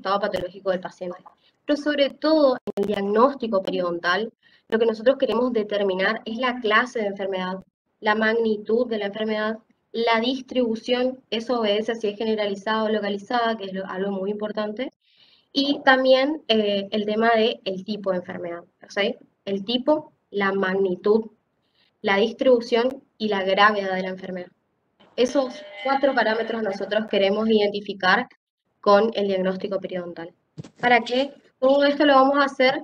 estado patológico del paciente. Pero sobre todo en el diagnóstico periodontal, lo que nosotros queremos determinar es la clase de enfermedad, la magnitud de la enfermedad, la distribución, eso obedece si es generalizada o localizada, que es algo muy importante, y también el tema del tipo de enfermedad, ¿sí? El tipo, la magnitud, la distribución y la gravedad de la enfermedad. Esos 4 parámetros nosotros queremos identificar con el diagnóstico periodontal. ¿Para qué? Todo esto lo vamos a hacer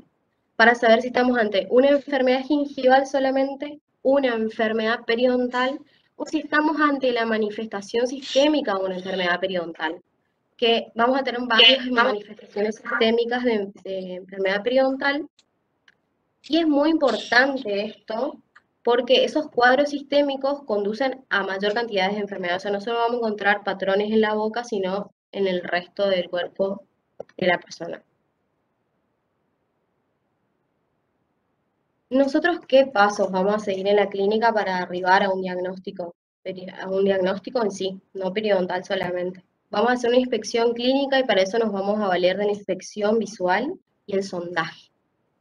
para saber si estamos ante una enfermedad gingival solamente, una enfermedad periodontal, o si estamos ante la manifestación sistémica de una enfermedad periodontal. Que vamos a tener varias manifestaciones sistémicas de enfermedad periodontal, y es muy importante esto porque esos cuadros sistémicos conducen a mayor cantidad de enfermedades. O sea, no solo vamos a encontrar patrones en la boca, sino en el resto del cuerpo de la persona. Nosotros, ¿qué pasos vamos a seguir en la clínica para arribar a un diagnóstico en sí, no periodontal solamente? Vamos a hacer una inspección clínica y para eso nos vamos a valer de la inspección visual y el sondaje.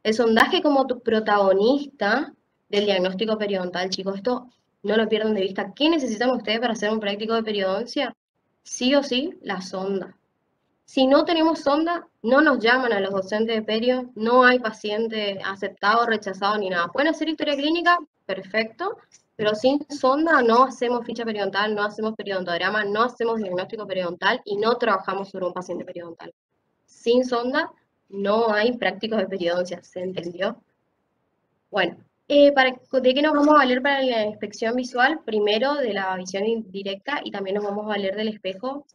El sondaje como tu protagonista del diagnóstico periodontal, chicos. Esto no lo pierdan de vista. ¿Qué necesitan ustedes para hacer un práctico de periodoncia? Sí o sí, la sonda. Si no tenemos sonda, no nos llaman a los docentes de perio, no hay paciente aceptado, rechazado ni nada. ¿Pueden hacer historia clínica? Perfecto, pero sin sonda no hacemos ficha periodontal, no hacemos periodontograma, no hacemos diagnóstico periodontal y no trabajamos sobre un paciente periodontal. Sin sonda no hay prácticos de periodoncia, ¿se entendió? Bueno, ¿de qué nos vamos a valer para la inspección visual? Primero de la visión indirecta y también nos vamos a valer del espejo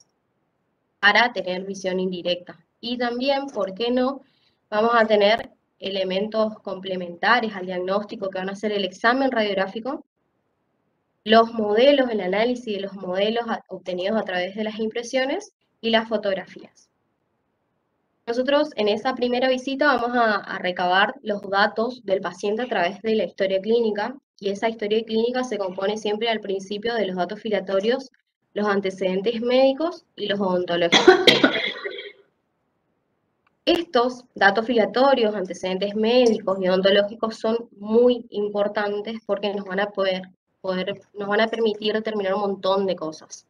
para tener visión indirecta. Y también, ¿por qué no? Vamos a tener elementos complementarios al diagnóstico que van a ser el examen radiográfico, los modelos, el análisis de los modelos obtenidos a través de las impresiones y las fotografías. Nosotros en esa primera visita vamos a recabar los datos del paciente a través de la historia clínica, y esa historia clínica se compone siempre al principio de los datos filatorios, los antecedentes médicos y los odontológicos. Estos datos filatorios, antecedentes médicos y odontológicos son muy importantes porque nos van a nos van a permitir determinar un montón de cosas.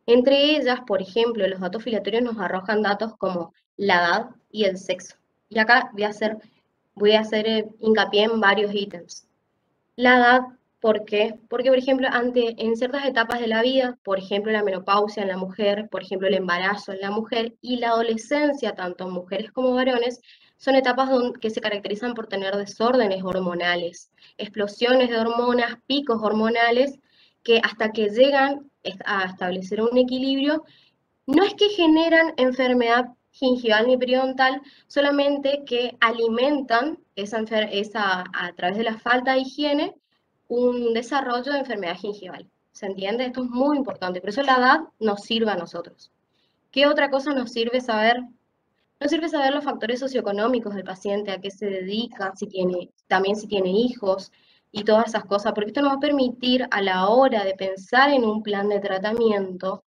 Entre ellas, por ejemplo, los datos filatorios nos arrojan datos como la edad y el sexo. Y acá voy a hacer hincapié en varios ítems. La edad, ¿por qué? Porque, por ejemplo, en ciertas etapas de la vida, por ejemplo, la menopausia en la mujer, por ejemplo, el embarazo en la mujer y la adolescencia, tanto en mujeres como varones, son etapas que se caracterizan por tener desórdenes hormonales, explosiones de hormonas, picos hormonales, que hasta que llegan a establecer un equilibrio, no es que generan enfermedad gingival ni periodontal, solamente que alimentan a través de la falta de higiene un desarrollo de enfermedad gingival. ¿Se entiende? Esto es muy importante. Por eso la edad nos sirve a nosotros. ¿Qué otra cosa nos sirve saber? Nos sirve saber los factores socioeconómicos del paciente, a qué se dedica, también si tiene hijos y todas esas cosas, porque esto nos va a permitir a la hora de pensar en un plan de tratamiento,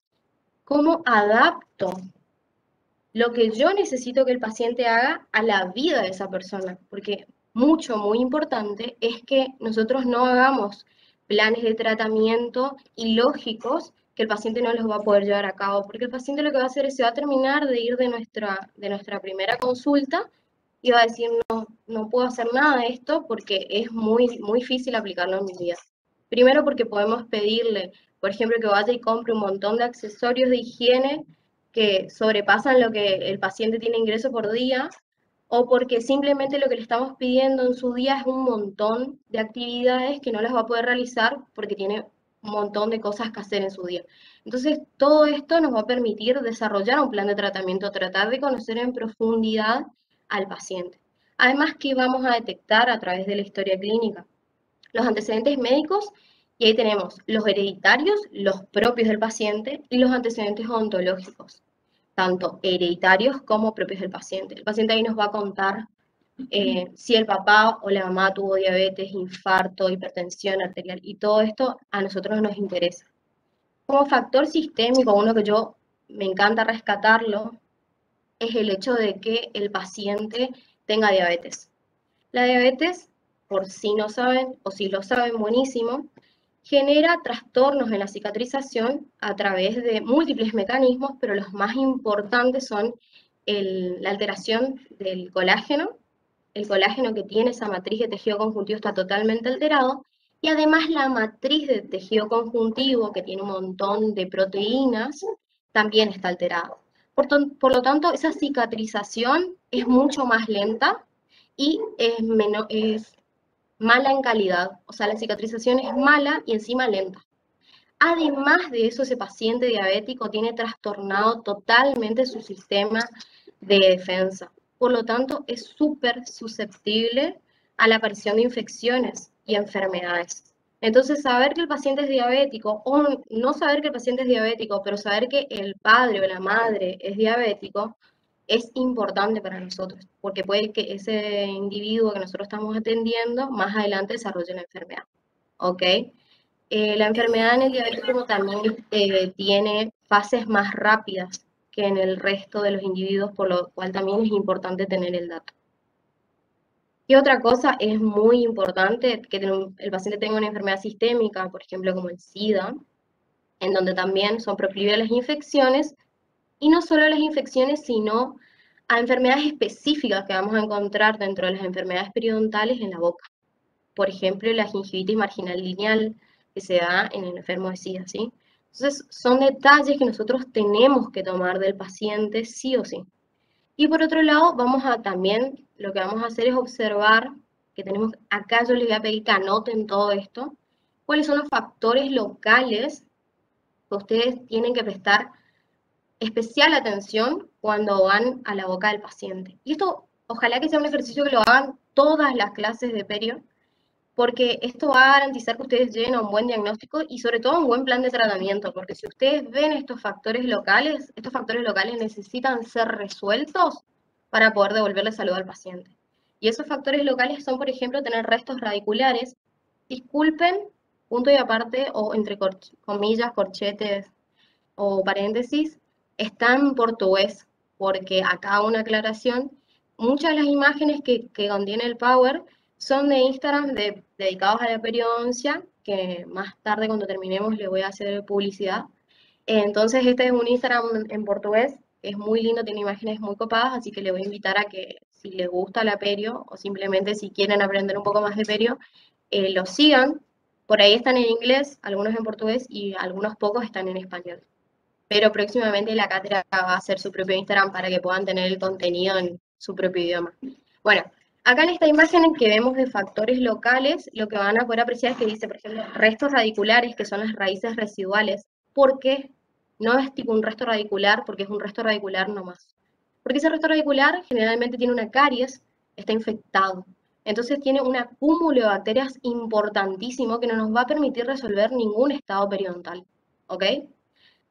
cómo adapto lo que yo necesito que el paciente haga a la vida de esa persona, porque muy importante, es que nosotros no hagamos planes de tratamiento ilógicos que el paciente no los va a poder llevar a cabo, porque el paciente lo que va a hacer es se va a terminar de ir de nuestra primera consulta y va a decir, no puedo hacer nada de esto porque es muy difícil aplicarlo en mi vida. Primero porque podemos pedirle, por ejemplo, que vaya y compre un montón de accesorios de higiene que sobrepasan lo que el paciente tiene ingreso por día, o porque simplemente lo que le estamos pidiendo en su día es un montón de actividades que no las va a poder realizar porque tiene un montón de cosas que hacer en su día. Entonces, todo esto nos va a permitir desarrollar un plan de tratamiento, tratar de conocer en profundidad al paciente. Además, ¿qué vamos a detectar a través de la historia clínica? Los antecedentes médicos, y ahí tenemos los hereditarios, los propios del paciente, y los antecedentes odontológicos, tanto hereditarios como propios del paciente. El paciente ahí nos va a contar si el papá o la mamá tuvo diabetes, infarto, hipertensión arterial, y todo esto a nosotros nos interesa. Como factor sistémico, uno que yo me encanta rescatarlo, es el hecho de que el paciente tenga diabetes. La diabetes, por si no saben, o si lo saben, buenísimo, genera trastornos en la cicatrización a través de múltiples mecanismos, pero los más importantes son la alteración del colágeno. El colágeno que tiene esa matriz de tejido conjuntivo está totalmente alterado, y además la matriz de tejido conjuntivo, que tiene un montón de proteínas, también está alterada. Por lo tanto, esa cicatrización es mucho más lenta y es mala en calidad. O sea, la cicatrización es mala y encima lenta. Además de eso, ese paciente diabético tiene trastornado totalmente su sistema de defensa. Por lo tanto, es súper susceptible a la aparición de infecciones y enfermedades. Entonces, saber que el paciente es diabético, o no saber que el paciente es diabético, pero saber que el padre o la madre es diabético, es importante para nosotros, porque puede que ese individuo que nosotros estamos atendiendo más adelante desarrolle una enfermedad. ¿Ok? La enfermedad en el diabético también tiene fases más rápidas que en el resto de los individuos, por lo cual también es importante tener el dato. Y otra cosa es muy importante que el paciente tenga una enfermedad sistémica, por ejemplo, como el SIDA, en donde también son proclives a las infecciones, y no solo a las infecciones, sino a enfermedades específicas que vamos a encontrar dentro de las enfermedades periodontales en la boca. Por ejemplo, la gingivitis marginal lineal que se da en el enfermo de SIDA, ¿sí? Entonces, son detalles que nosotros tenemos que tomar del paciente sí o sí. Y por otro lado, lo que vamos a hacer es observar, que tenemos, acá yo les voy a pedir que anoten todo esto, cuáles son los factores locales que ustedes tienen que prestar especial atención cuando van a la boca del paciente. Y esto, ojalá que sea un ejercicio que lo hagan todas las clases de perio, porque esto va a garantizar que ustedes lleguen a un buen diagnóstico y sobre todo a un buen plan de tratamiento, porque si ustedes ven estos factores locales necesitan ser resueltos para poder devolverle salud al paciente. Y esos factores locales son, por ejemplo, tener restos radiculares. Disculpen, punto y aparte, o entre comillas, corchetes o paréntesis, está en portugués, porque acá una aclaración, muchas de las imágenes que contiene el Power son de Instagram dedicados a la periodoncia, que más tarde cuando terminemos le voy a hacer publicidad. Entonces este es un Instagram en portugués, es muy lindo, tiene imágenes muy copadas, así que le voy a invitar a que si les gusta la perio, o simplemente si quieren aprender un poco más de perio, lo sigan. Por ahí están en inglés, algunos en portugués y algunos pocos están en español, pero próximamente la cátedra va a hacer su propio Instagram para que puedan tener el contenido en su propio idioma. Bueno, acá en esta imagen que vemos de factores locales, lo que van a poder apreciar es que dice, por ejemplo, restos radiculares, que son las raíces residuales. ¿Por qué? No es tipo un resto radicular, porque es un resto radicular nomás. Porque ese resto radicular generalmente tiene una caries, está infectado. Entonces tiene un acúmulo de bacterias importantísimo que no nos va a permitir resolver ningún estado periodontal. ¿Ok?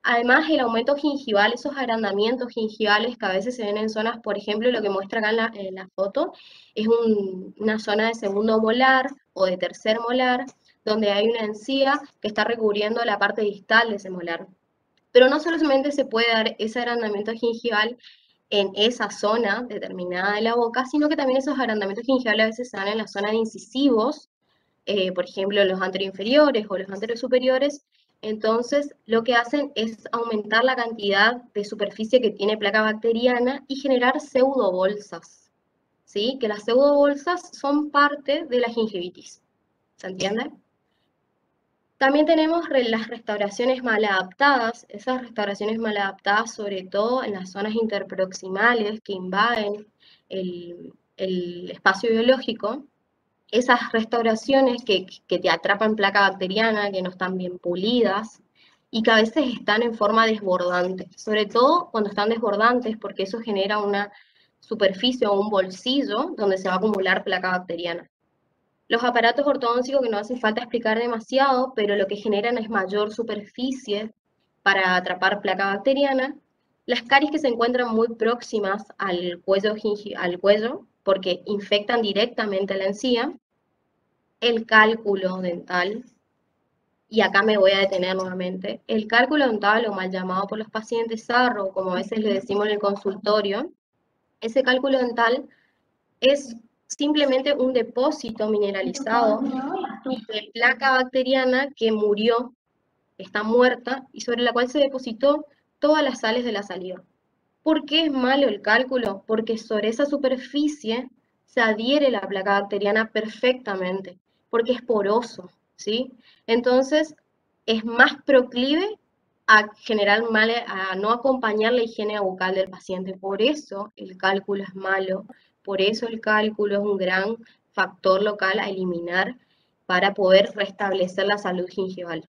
Además, el aumento gingival, esos agrandamientos gingivales que a veces se ven en zonas, por ejemplo, lo que muestra acá en la foto, es una zona de segundo molar o de tercer molar, donde hay una encía que está recubriendo la parte distal de ese molar. Pero no solamente se puede dar ese agrandamiento gingival en esa zona determinada de la boca, sino que también esos agrandamientos gingivales a veces se dan en la zona de incisivos, por ejemplo, los anteroinferiores o los anterosuperiores. Entonces, lo que hacen es aumentar la cantidad de superficie que tiene placa bacteriana y generar pseudobolsas, ¿sí? Que las pseudobolsas son parte de la gingivitis, ¿se entiende? También tenemos las restauraciones maladaptadas, esas restauraciones maladaptadas sobre todo en las zonas interproximales que invaden el espacio biológico, esas restauraciones que te atrapan placa bacteriana, que no están bien pulidas y que a veces están en forma desbordante, sobre todo cuando están desbordantes porque eso genera una superficie o un bolsillo donde se va a acumular placa bacteriana. Los aparatos ortodónticos que no hace falta explicar demasiado, pero lo que generan es mayor superficie para atrapar placa bacteriana. Las caries que se encuentran muy próximas al cuello porque infectan directamente la encía, el cálculo dental, y acá me voy a detener nuevamente, el cálculo dental, o mal llamado por los pacientes sarro, como a veces le decimos en el consultorio, Ese cálculo dental es simplemente un depósito mineralizado de placa bacteriana que murió, está muerta, y sobre la cual se depositó todas las sales de la saliva. ¿Por qué es malo el cálculo? Porque sobre esa superficie se adhiere la placa bacteriana perfectamente, porque es poroso, ¿sí? Entonces, es más proclive a generar mal, a no acompañar la higiene bucal del paciente. Por eso el cálculo es malo, por eso el cálculo es un gran factor local a eliminar para poder restablecer la salud gingival,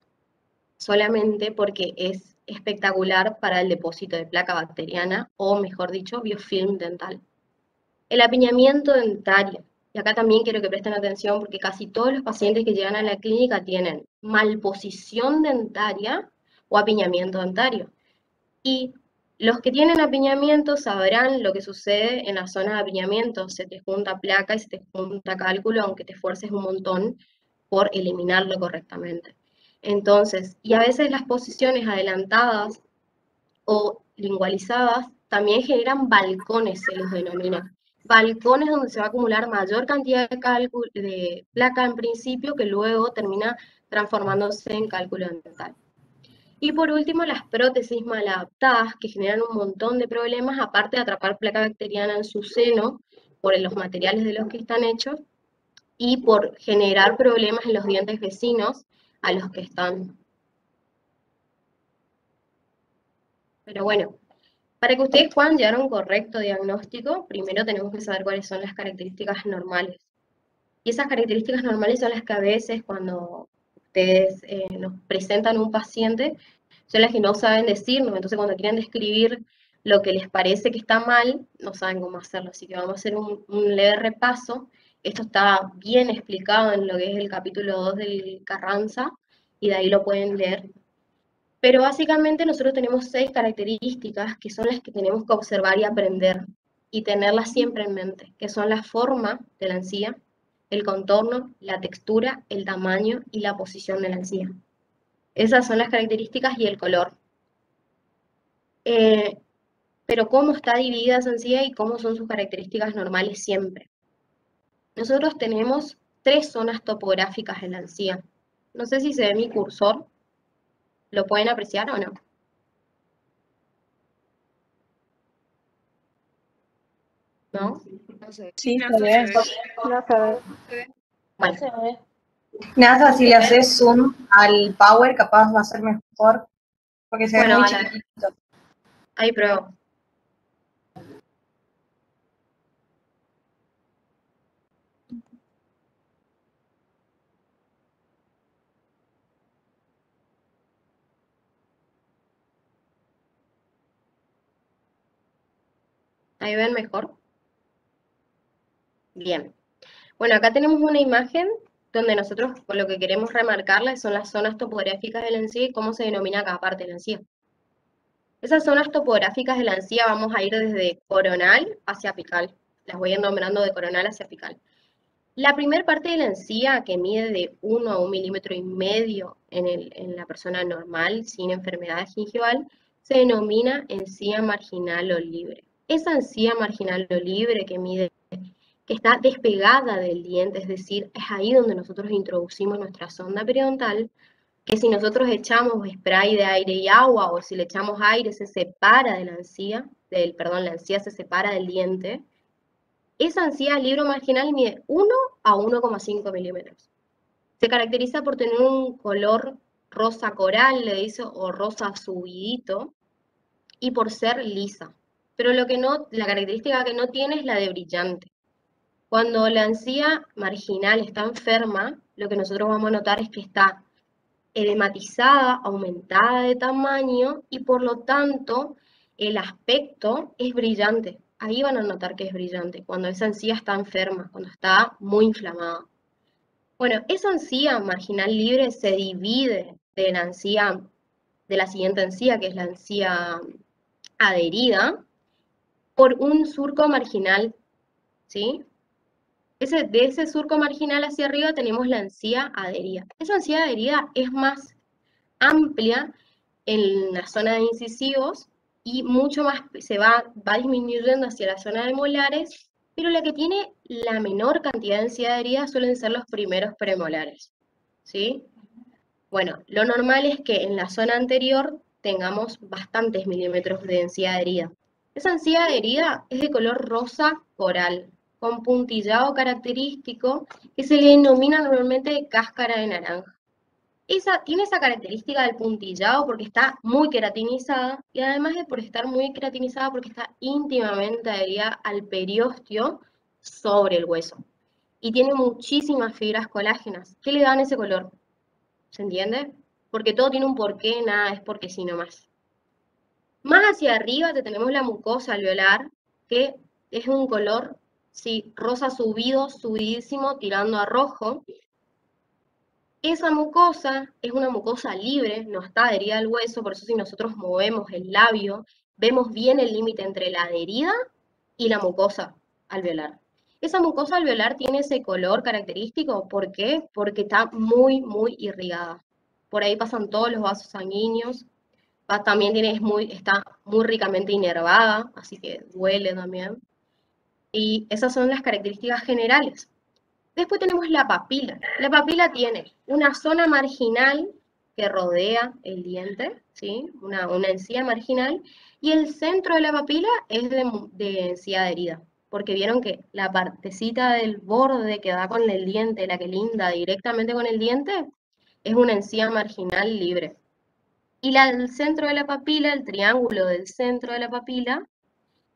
solamente porque es espectacular para el depósito de placa bacteriana o, mejor dicho, biofilm dental. El apiñamiento dentario. Y acá también quiero que presten atención porque casi todos los pacientes que llegan a la clínica tienen malposición dentaria o apiñamiento dentario. Y los que tienen apiñamiento sabrán lo que sucede en la zona de apiñamiento. Se te junta placa y se te junta cálculo, aunque te esfuerces un montón por eliminarlo correctamente. Entonces, y a veces las posiciones adelantadas o lingualizadas también generan balcones, se los denomina. Balcones donde se va a acumular mayor cantidad de placa en principio que luego termina transformándose en cálculo dental. Y por último, las prótesis maladaptadas que generan un montón de problemas, aparte de atrapar placa bacteriana en su seno por los materiales de los que están hechos y por generar problemas en los dientes vecinos a los que están. Pero bueno, para que ustedes puedan llegar a un correcto diagnóstico, primero tenemos que saber cuáles son las características normales. Y esas características normales son las que a veces cuando ustedes nos presentan un paciente, son las que no saben decirnos. Entonces cuando quieren describir lo que les parece que está mal, no saben cómo hacerlo. Así que vamos a hacer un leve repaso. Esto está bien explicado en lo que es el capítulo 2 del Carranza, y de ahí lo pueden leer. Pero básicamente nosotros tenemos 6 características que son las que tenemos que observar y aprender y tenerlas siempre en mente, que son la forma de la encía, el contorno, la textura, el tamaño y la posición de la encía. Esas son las características y el color. Pero cómo está dividida esa encía y cómo son sus características normales siempre. Nosotros tenemos 3 zonas topográficas en la encía. No sé si se ve mi cursor, ¿lo pueden apreciar o no? ¿No? No sé. Sí, se ve. No se ve. Bueno, Se ve. Nada, si le haces zoom al power, capaz va a ser mejor, porque se ve bueno, muy a la, chiquitito. ahí pruebo. Ahí ven mejor. Bien. Bueno, acá tenemos una imagen donde nosotros por lo que queremos remarcarles son las zonas topográficas de la encía y cómo se denomina cada parte de la encía. Esas zonas topográficas de la encía vamos a ir desde coronal hacia apical. Las voy a ir nombrando de coronal hacia apical. La primera parte de la encía, que mide de 1 a 1,5 milímetros en la persona normal, sin enfermedad gingival, se denomina encía marginal o libre. Esa encía marginal o libre que está despegada del diente, es decir, es ahí donde nosotros introducimos nuestra sonda periodontal, que si nosotros echamos spray de aire y agua, o si le echamos aire, se separa de la encía, la encía se separa del diente. Esa encía libro marginal mide 1 a 1,5 milímetros. Se caracteriza por tener un color rosa coral, le dice, o rosa subidito, y por ser lisa. Pero la característica que no tiene es la de brillante. Cuando la encía marginal está enferma, lo que nosotros vamos a notar es que está edematizada, aumentada de tamaño y por lo tanto el aspecto es brillante. Ahí van a notar que es brillante, cuando esa encía está enferma, cuando está muy inflamada. Bueno, esa encía marginal libre se divide de la encía, de la siguiente encía, que es la encía adherida, por un surco marginal, ¿sí? De ese surco marginal hacia arriba tenemos la encía adherida. Esa encía adherida es más amplia en la zona de incisivos y mucho más se va disminuyendo hacia la zona de molares, pero la que tiene la menor cantidad de densidad de herida suelen ser los primeros premolares, ¿sí? Bueno, lo normal es que en la zona anterior tengamos bastantes milímetros de densidad de herida. Esa densidad de herida es de color rosa coral, con puntillado característico que se le denomina normalmente cáscara de naranja. Tiene esa característica del puntillado porque está muy queratinizada y además de por estar muy queratinizada porque está íntimamente adherida al periósteo sobre el hueso. Y tiene muchísimas fibras colágenas que le dan ese color. ¿Se entiende? Porque todo tiene un porqué, nada es porque sí nomás. Más hacia arriba tenemos la mucosa alveolar, que es un color, sí, rosa subido, subidísimo, tirando a rojo. Esa mucosa es una mucosa libre, no está adherida al hueso, por eso si nosotros movemos el labio, vemos bien el límite entre la adherida y la mucosa alveolar. Esa mucosa alveolar tiene ese color característico, ¿por qué? Porque está muy, muy irrigada. Por ahí pasan todos los vasos sanguíneos, también está muy ricamente inervada, así que duele también. Y esas son las características generales. Después tenemos la papila. La papila tiene una zona marginal que rodea el diente, ¿sí? Una encía marginal, y el centro de la papila es de encía adherida, porque vieron que la partecita del borde que da con el diente, la que linda directamente con el diente, es una encía marginal libre. Y la del centro de la papila, el triángulo del centro de la papila,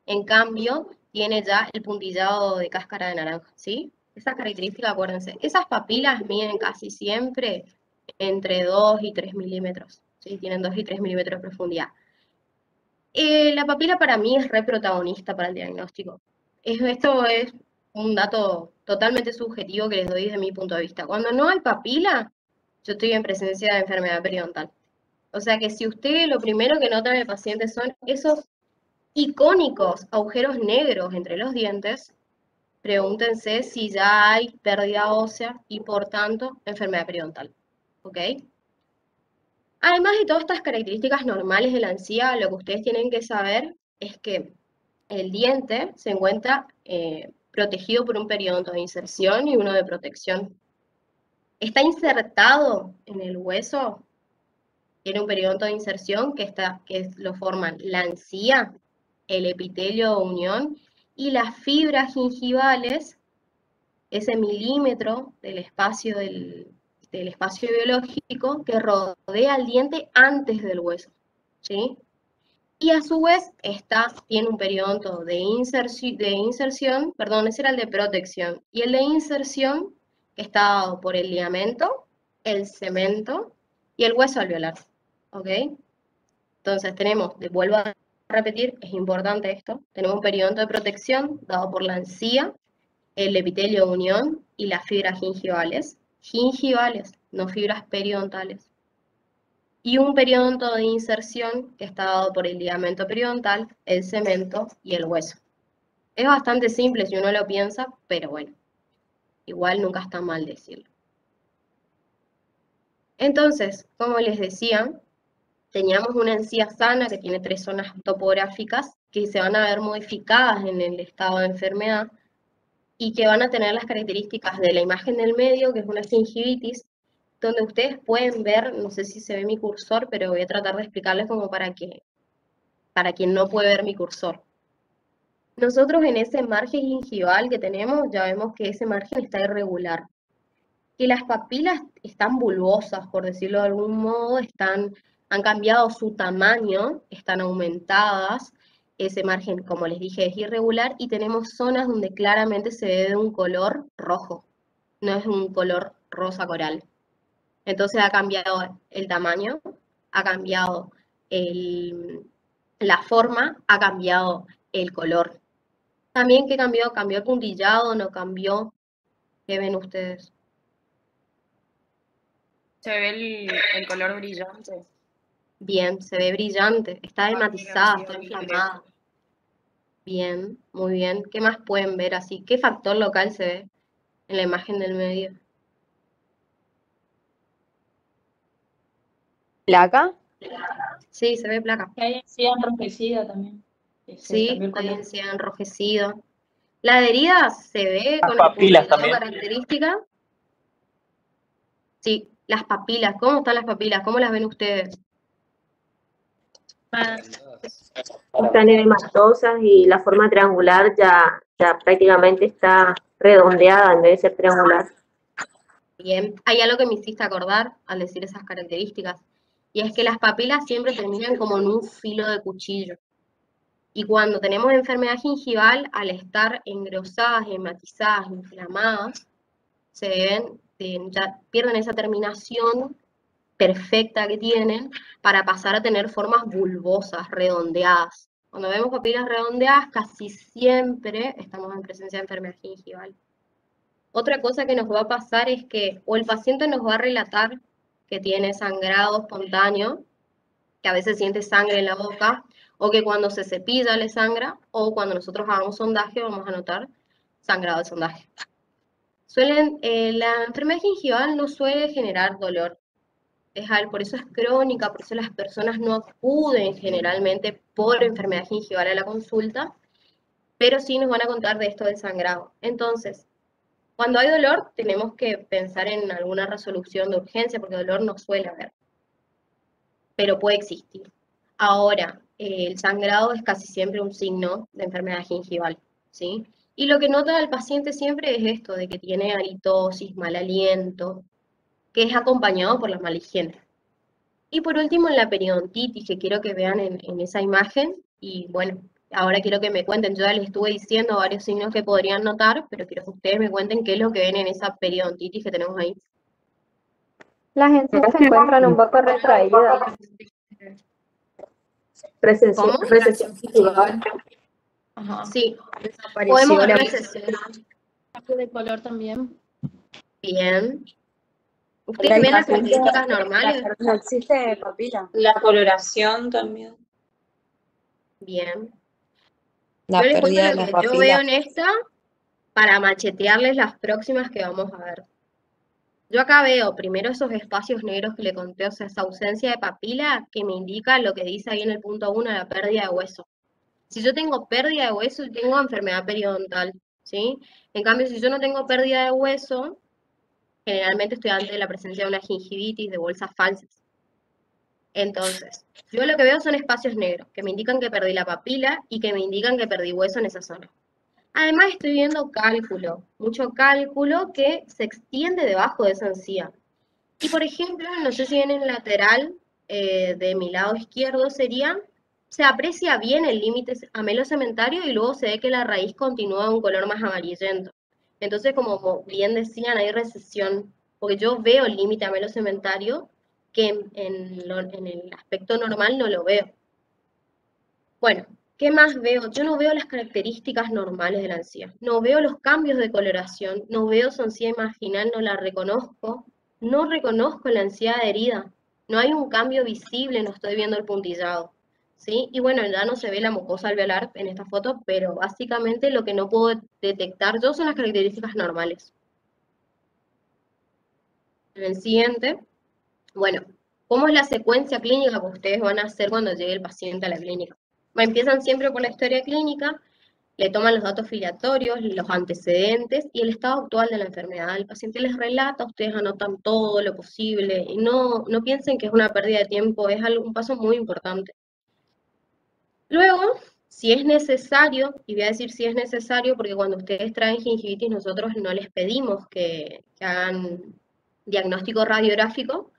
en cambio, tiene ya el puntillado de cáscara de naranja, ¿sí? Esas características, acuérdense, esas papilas miden casi siempre entre 2 y 3 milímetros, ¿sí? Tienen 2 y 3 milímetros de profundidad. La papila para mí es re protagonista para el diagnóstico. Esto es un dato totalmente subjetivo que les doy desde mi punto de vista. Cuando no hay papila, yo estoy en presencia de enfermedad periodontal. O sea que si usted lo primero que nota en el paciente son esos icónicos agujeros negros entre los dientes, pregúntense si ya hay pérdida ósea y por tanto enfermedad periodontal. ¿Ok? Además de todas estas características normales de la encía, lo que ustedes tienen que saber es que el diente se encuentra protegido por un periodonto de inserción y uno de protección. Está insertado en el hueso, tiene un periodonto de inserción que lo forman la encía, el epitelio de unión y las fibras gingivales, ese milímetro del espacio espacio biológico que rodea el diente antes del hueso, ¿sí? Y a su vez tiene un periodonto de inserción, perdón, ese era el de protección, y el de inserción que está dado por el ligamento, el cemento y el hueso alveolar, ¿ok? Entonces vuelvo a repetir, es importante esto, tenemos un periodonto de protección dado por la encía, el epitelio de unión y las fibras gingivales, no fibras periodontales. Y un periodonto de inserción que está dado por el ligamento periodontal, el cemento y el hueso. Es bastante simple si uno lo piensa, pero bueno, igual nunca está mal decirlo. Entonces, como les decía, teníamos una encía sana que tiene 3 zonas topográficas que se van a ver modificadas en el estado de enfermedad y que van a tener las características de la imagen del medio, que es una gingivitis, donde ustedes pueden ver, no sé si se ve mi cursor, pero voy a tratar de explicarles como para quien no puede ver mi cursor. Nosotros en ese margen gingival que tenemos, ya vemos que ese margen está irregular. Que las papilas están bulbosas, por decirlo de algún modo, han cambiado su tamaño, están aumentadas, ese margen, como les dije, es irregular, y tenemos zonas donde claramente se ve de un color rojo, no es un color rosa coral. Entonces ha cambiado el tamaño, ha cambiado la forma, ha cambiado el color. También, ¿qué cambió? ¿Cambió el puntillado? ¿No cambió? ¿Qué ven ustedes? Se ve el color brillante. Bien, se ve brillante, está hematizada, está Mira, inflamada. Bien, muy bien. ¿Qué más pueden ver así? ¿Qué factor local se ve en la imagen del medio? ¿Placa? Sí, se ve placa. Que hay encía enrojecida también. Que se Sí, cambió el hay color. encía enrojecida. La adherida se ve Las con el papilas punteado también. característica. Sí, las papilas. ¿Cómo están las papilas? ¿Cómo las ven ustedes? Están edematosas y la forma triangular ya prácticamente está redondeada en vez de ser triangular. Bien, hay algo que me hiciste acordar al decir esas características, y es que las papilas siempre terminan como en un filo de cuchillo. Y cuando tenemos enfermedad gingival, al estar engrosadas, hematizadas, inflamadas, se ya pierden esa terminación perfecta que tienen para pasar a tener formas bulbosas, redondeadas. Cuando vemos papilas redondeadas, casi siempre estamos en presencia de enfermedad gingival. Otra cosa que nos va a pasar es que o el paciente nos va a relatar que tiene sangrado espontáneo, que a veces siente sangre en la boca, o que cuando se cepilla le sangra, o cuando nosotros hagamos sondaje vamos a notar sangrado de sondaje. La enfermedad gingival no suele generar dolor, por eso es crónica, por eso las personas no acuden generalmente por enfermedad gingival a la consulta, pero sí nos van a contar de esto del sangrado. Entonces, cuando hay dolor, tenemos que pensar en alguna resolución de urgencia, porque dolor no suele haber, pero puede existir. Ahora, el sangrado es casi siempre un signo de enfermedad gingival, ¿sí? Y lo que nota el paciente siempre es esto, de que tiene halitosis, mal aliento, que es acompañado por la mala higiene. Y por último, en la periodontitis, que quiero que vean en esa imagen, y bueno, ahora quiero que me cuenten, yo ya les estuve diciendo varios signos que podrían notar, pero quiero que ustedes me cuenten qué es lo que ven en esa periodontitis que tenemos ahí. Las encías se encuentran un poco retraídas. ¿Cómo? Recesión gingival. Ajá. Sí, Desapareció podemos ver la recesión. Cambio de color también. Bien. ¿Ustedes ven las características normales? No existe papila. La coloración también. Bien. La Yo les cuento pérdida de lo las que yo veo papilas. en esta para machetearles las próximas que vamos a ver. Yo acá veo primero esos espacios negros que le conté, o sea, esa ausencia de papila que me indica lo que dice ahí en el punto 1, la pérdida de hueso. Si yo tengo pérdida de hueso, tengo enfermedad periodontal, ¿sí? En cambio, si yo no tengo pérdida de hueso, generalmente estoy ante la presencia de una gingivitis, de bolsas falsas. Entonces, yo lo que veo son espacios negros, que me indican que perdí la papila y que me indican que perdí hueso en esa zona. Además estoy viendo cálculo, mucho cálculo que se extiende debajo de esa encía. Y por ejemplo, no sé si en el lateral de mi lado izquierdo se aprecia bien el límite amelocementario y luego se ve que la raíz continúa de un color más amarillento. Entonces, como bien decían, hay recesión, porque yo veo el límite amelocementario que en el aspecto normal no lo veo. Bueno, ¿qué más veo? Yo no veo las características normales de la encía, no veo los cambios de coloración, no veo su encía marginal, no la reconozco, no reconozco la encía adherida, no hay un cambio visible, no estoy viendo el puntillado, ¿sí? Y bueno, ya no se ve la mucosa alveolar en esta foto, pero básicamente lo que no puedo detectar yo son las características normales. En el siguiente, bueno, ¿cómo es la secuencia clínica que ustedes van a hacer cuando llegue el paciente a la clínica? Empiezan siempre por la historia clínica, le toman los datos filiatorios, los antecedentes y el estado actual de la enfermedad. El paciente les relata, ustedes anotan todo lo posible y no piensen que es una pérdida de tiempo, es un paso muy importante. Luego, si es necesario, y voy a decir si es necesario porque cuando ustedes traen gingivitis nosotros no les pedimos que hagan diagnóstico radiográfico,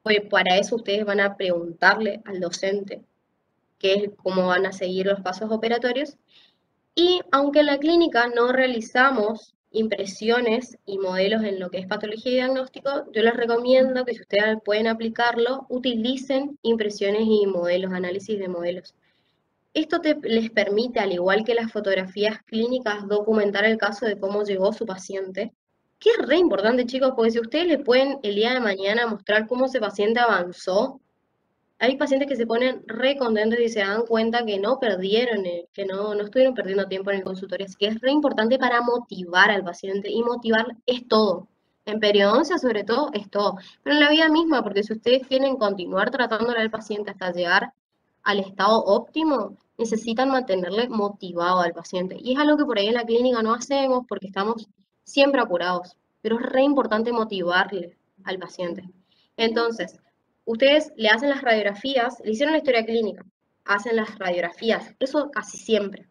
pues para eso ustedes van a preguntarle al docente cómo van a seguir los pasos operatorios. Y aunque en la clínica no realizamos impresiones y modelos en lo que es patología y diagnóstico, yo les recomiendo que si ustedes pueden aplicarlo, utilicen impresiones y modelos, análisis de modelos. Esto les permite, al igual que las fotografías clínicas, documentar el caso de cómo llegó su paciente, que es re importante, chicos, porque si ustedes le pueden el día de mañana mostrar cómo ese paciente avanzó, hay pacientes que se ponen re contentos y se dan cuenta que no perdieron, que no estuvieron perdiendo tiempo en el consultorio. Así que es re importante para motivar al paciente, y motivar es todo. En periodoncia, sobre todo, es todo. Pero en la vida misma, porque si ustedes quieren continuar tratándole al paciente hasta llegar al estado óptimo, necesitan mantenerle motivado al paciente. Y es algo que por ahí en la clínica no hacemos porque estamos siempre apurados. Pero es re importante motivarle al paciente. Entonces, ustedes le hacen las radiografías, le hicieron la historia clínica, hacen las radiografías, eso casi siempre.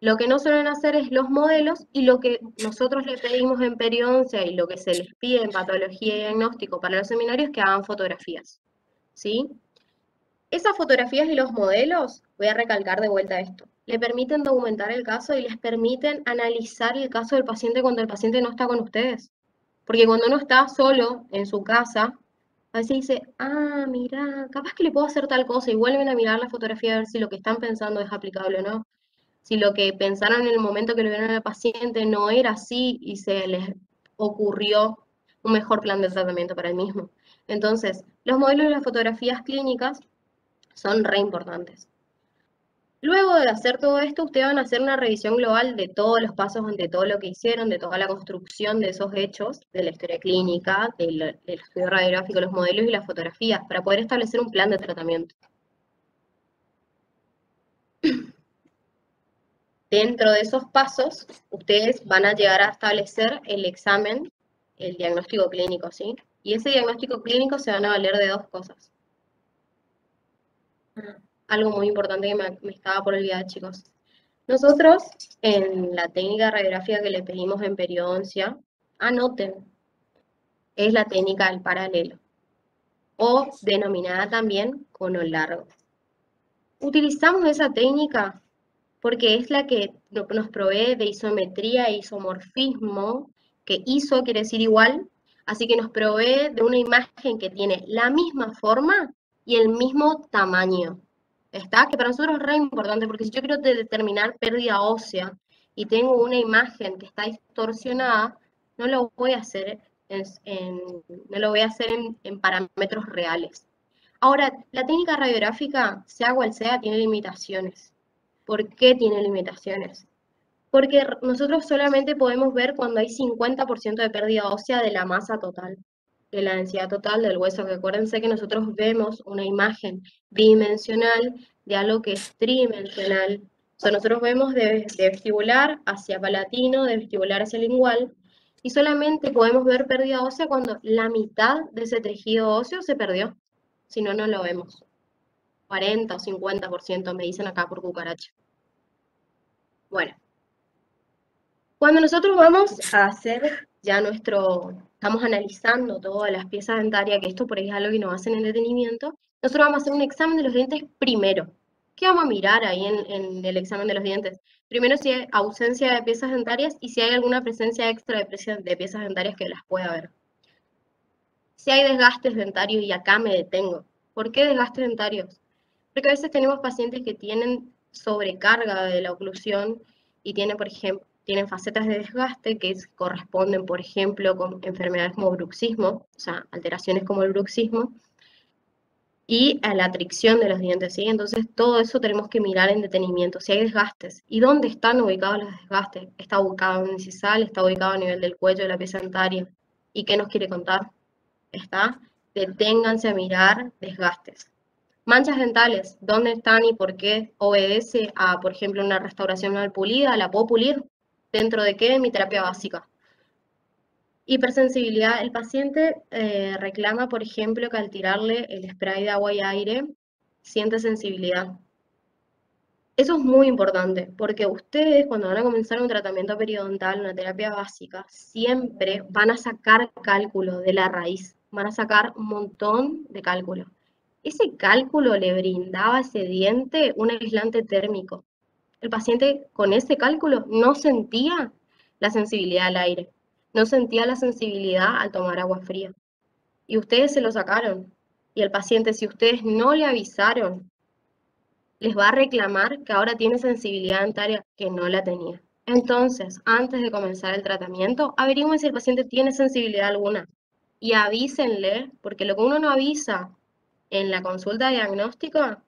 Lo que no suelen hacer es los modelos y lo que nosotros le pedimos en periodoncia y lo que se les pide en patología y diagnóstico para los seminarios es que hagan fotografías, ¿sí? Esas fotografías y los modelos, voy a recalcar de vuelta esto, le permiten documentar el caso y les permiten analizar el caso del paciente cuando el paciente no está con ustedes. Porque cuando uno está solo en su casa, a veces dice, ah, mira, capaz que le puedo hacer tal cosa y vuelven a mirar la fotografía a ver si lo que están pensando es aplicable o no. Si lo que pensaron en el momento que lo vieron al paciente no era así y se les ocurrió un mejor plan de tratamiento para el mismo. Entonces, los modelos de las fotografías clínicas son re importantes. Luego de hacer todo esto, ustedes van a hacer una revisión global de todos los pasos, de todo lo que hicieron, de toda la construcción de esos hechos, de la historia clínica, del estudio radiográfico, los modelos y las fotografías, para poder establecer un plan de tratamiento. Dentro de esos pasos, ustedes van a llegar a establecer el examen, el diagnóstico clínico, ¿sí? Y ese diagnóstico clínico se van a valer de dos cosas. Algo muy importante que me estaba por olvidar, chicos. Nosotros, en la técnica radiográfica que le pedimos en periodoncia, anoten, es la técnica del paralelo, o denominada también cono largo. Utilizamos esa técnica porque es la que nos provee de isometría e isomorfismo, que iso quiere decir igual, así que nos provee de una imagen que tiene la misma forma y el mismo tamaño. ¿Está? Que para nosotros es re importante, porque si yo quiero determinar pérdida ósea y tengo una imagen que está distorsionada, no lo voy a hacer en parámetros reales. Ahora, la técnica radiográfica, sea cual sea, tiene limitaciones. ¿Por qué tiene limitaciones? Porque nosotros solamente podemos ver cuando hay 50% de pérdida ósea de la masa total, de la densidad total del hueso, que acuérdense que nosotros vemos una imagen bidimensional de algo que es tridimensional. O sea, nosotros vemos de vestibular hacia palatino, de vestibular hacia lingual, y solamente podemos ver pérdida ósea cuando la mitad de ese tejido óseo se perdió. Si no, no lo vemos. 40 o 50% me dicen acá por cucaracha. Bueno, cuando nosotros vamos a hacer ya estamos analizando todas las piezas dentarias, que esto por ahí es algo que nos hacen en detenimiento, nosotros vamos a hacer un examen de los dientes primero. ¿Qué vamos a mirar ahí en el examen de los dientes? Primero si hay ausencia de piezas dentarias y si hay alguna presencia extra de piezas dentarias que las pueda haber. Si hay desgastes dentarios, y acá me detengo. ¿Por qué desgastes dentarios? Porque a veces tenemos pacientes que tienen sobrecarga de la oclusión y tienen, por ejemplo, tienen facetas de desgaste que corresponden, por ejemplo, con enfermedades como bruxismo, o sea, alteraciones como el bruxismo, y a la tricción de los dientes, ¿sí? Entonces, todo eso tenemos que mirar en detenimiento, si hay desgastes. ¿Y dónde están ubicados los desgastes? ¿Está ubicado en el incisal? ¿Está ubicado a nivel del cuello de la pieza dentaria? ¿Y qué nos quiere contar? ¿Está? Deténganse a mirar desgastes. Manchas dentales, ¿dónde están y por qué? ¿Obedece a, por ejemplo, una restauración mal pulida? ¿La puedo pulir? ¿Dentro de qué? Mi terapia básica. Hipersensibilidad. El paciente reclama, por ejemplo, que al tirarle el spray de agua y aire, siente sensibilidad. Eso es muy importante, porque ustedes cuando van a comenzar un tratamiento periodontal, una terapia básica, siempre van a sacar cálculo de la raíz, van a sacar un montón de cálculo. Ese cálculo le brindaba a ese diente un aislante térmico. El paciente con ese cálculo no sentía la sensibilidad al aire, no sentía la sensibilidad al tomar agua fría. Y ustedes se lo sacaron. Y el paciente, si ustedes no le avisaron, les va a reclamar que ahora tiene sensibilidad dentaria que no la tenía. Entonces, antes de comenzar el tratamiento, averigüen si el paciente tiene sensibilidad alguna y avísenle, porque lo que uno no avisa en la consulta diagnóstica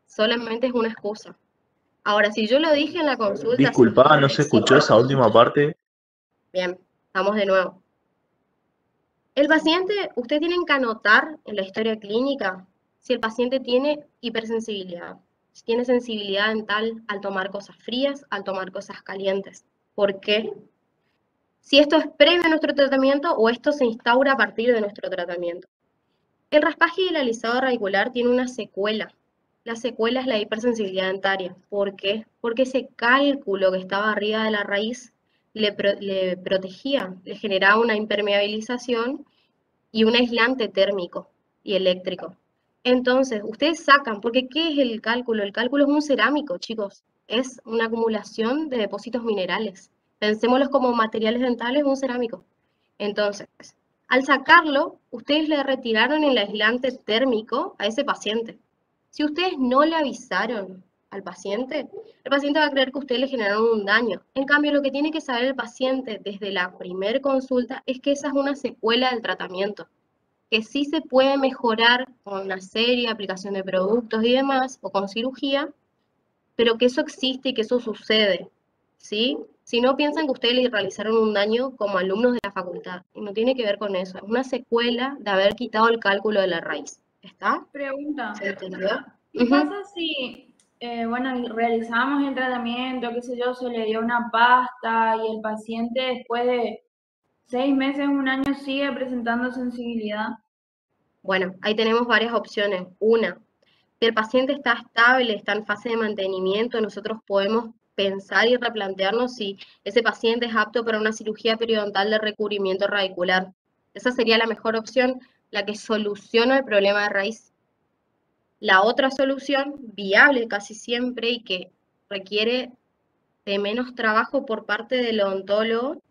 solamente es una excusa. Ahora, si yo lo dije en la consulta... Disculpa, no se escuchó esa última parte. Bien, vamos de nuevo. El paciente, ustedes tienen que anotar en la historia clínica si el paciente tiene hipersensibilidad, si tiene sensibilidad dental al tomar cosas frías, al tomar cosas calientes. ¿Por qué? Si esto es previo a nuestro tratamiento o esto se instaura a partir de nuestro tratamiento. El raspaje y el alisado radicular tiene una secuela. La secuela es la hipersensibilidad dentaria. ¿Por qué? Porque ese cálculo que estaba arriba de la raíz le protegía, le generaba una impermeabilización y un aislante térmico y eléctrico. Entonces, ustedes sacan, porque ¿qué es el cálculo? El cálculo es un cerámico, chicos. Es una acumulación de depósitos minerales. Pensémoslos como materiales dentales, un cerámico. Entonces, al sacarlo, ustedes le retiraron el aislante térmico a ese paciente. Si ustedes no le avisaron al paciente, el paciente va a creer que ustedes le generaron un daño. En cambio, lo que tiene que saber el paciente desde la primera consulta es que esa es una secuela del tratamiento, que sí se puede mejorar con una serie de aplicación de productos y demás, o con cirugía, pero que eso existe y que eso sucede, ¿sí? Si no piensan que ustedes le realizaron un daño como alumnos de la facultad, y no tiene que ver con eso, es una secuela de haber quitado el cálculo de la raíz, ¿está? Pregunta, ¿Se entendió? ¿qué pasa si, bueno, realizamos el tratamiento, qué sé yo, se le dio una pasta y el paciente después de 6 meses, un año sigue presentando sensibilidad? Bueno, ahí tenemos varias opciones. Una, si el paciente está estable, está en fase de mantenimiento, nosotros podemos pensar y replantearnos si ese paciente es apto para una cirugía periodontal de recubrimiento radicular. Esa sería la mejor opción, la que soluciona el problema de raíz. La otra solución, viable casi siempre y que requiere de menos trabajo por parte del odontólogo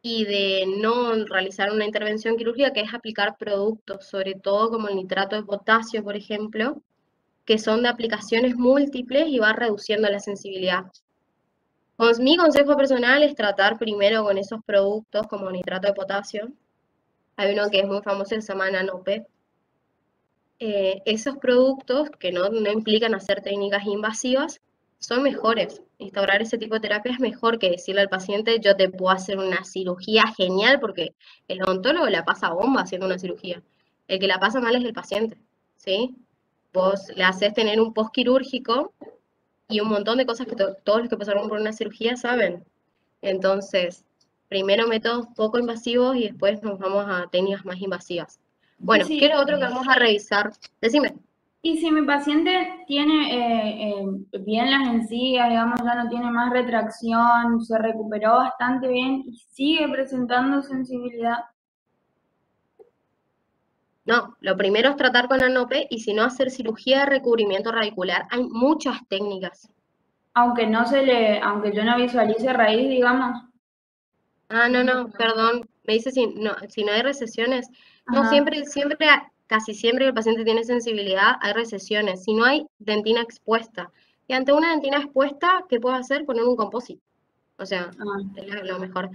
y de no realizar una intervención quirúrgica, que es aplicar productos, sobre todo como el nitrato de potasio, por ejemplo, que son de aplicaciones múltiples y va reduciendo la sensibilidad. Mi consejo personal es tratar primero con esos productos como nitrato de potasio. Hay uno que es muy famoso que se llama NanoPe. Esos productos que no implican hacer técnicas invasivas son mejores. Instaurar ese tipo de terapia es mejor que decirle al paciente, yo te puedo hacer una cirugía genial, porque el odontólogo la pasa bomba haciendo una cirugía. El que la pasa mal es el paciente, ¿sí? Vos le haces tener un postquirúrgico y un montón de cosas que todos los que pasaron por una cirugía saben. Entonces, primero métodos poco invasivos y después nos vamos a técnicas más invasivas. Bueno, Sí. ¿qué es lo otro que vamos a revisar? Decime. Y si mi paciente tiene bien las encías, digamos, ya no tiene más retracción, se recuperó bastante bien y sigue presentando sensibilidad, No, lo primero es tratar con ANOPE y si no, hacer cirugía de recubrimiento radicular. Hay muchas técnicas. aunque yo no visualice raíz, digamos. Ah, no, perdón. Me dice si no hay recesiones. No, Ajá. casi siempre que el paciente tiene sensibilidad, hay recesiones. Si no hay dentina expuesta. Y ante una dentina expuesta, ¿qué puedo hacer? Poner un composite. O sea, es lo mejor.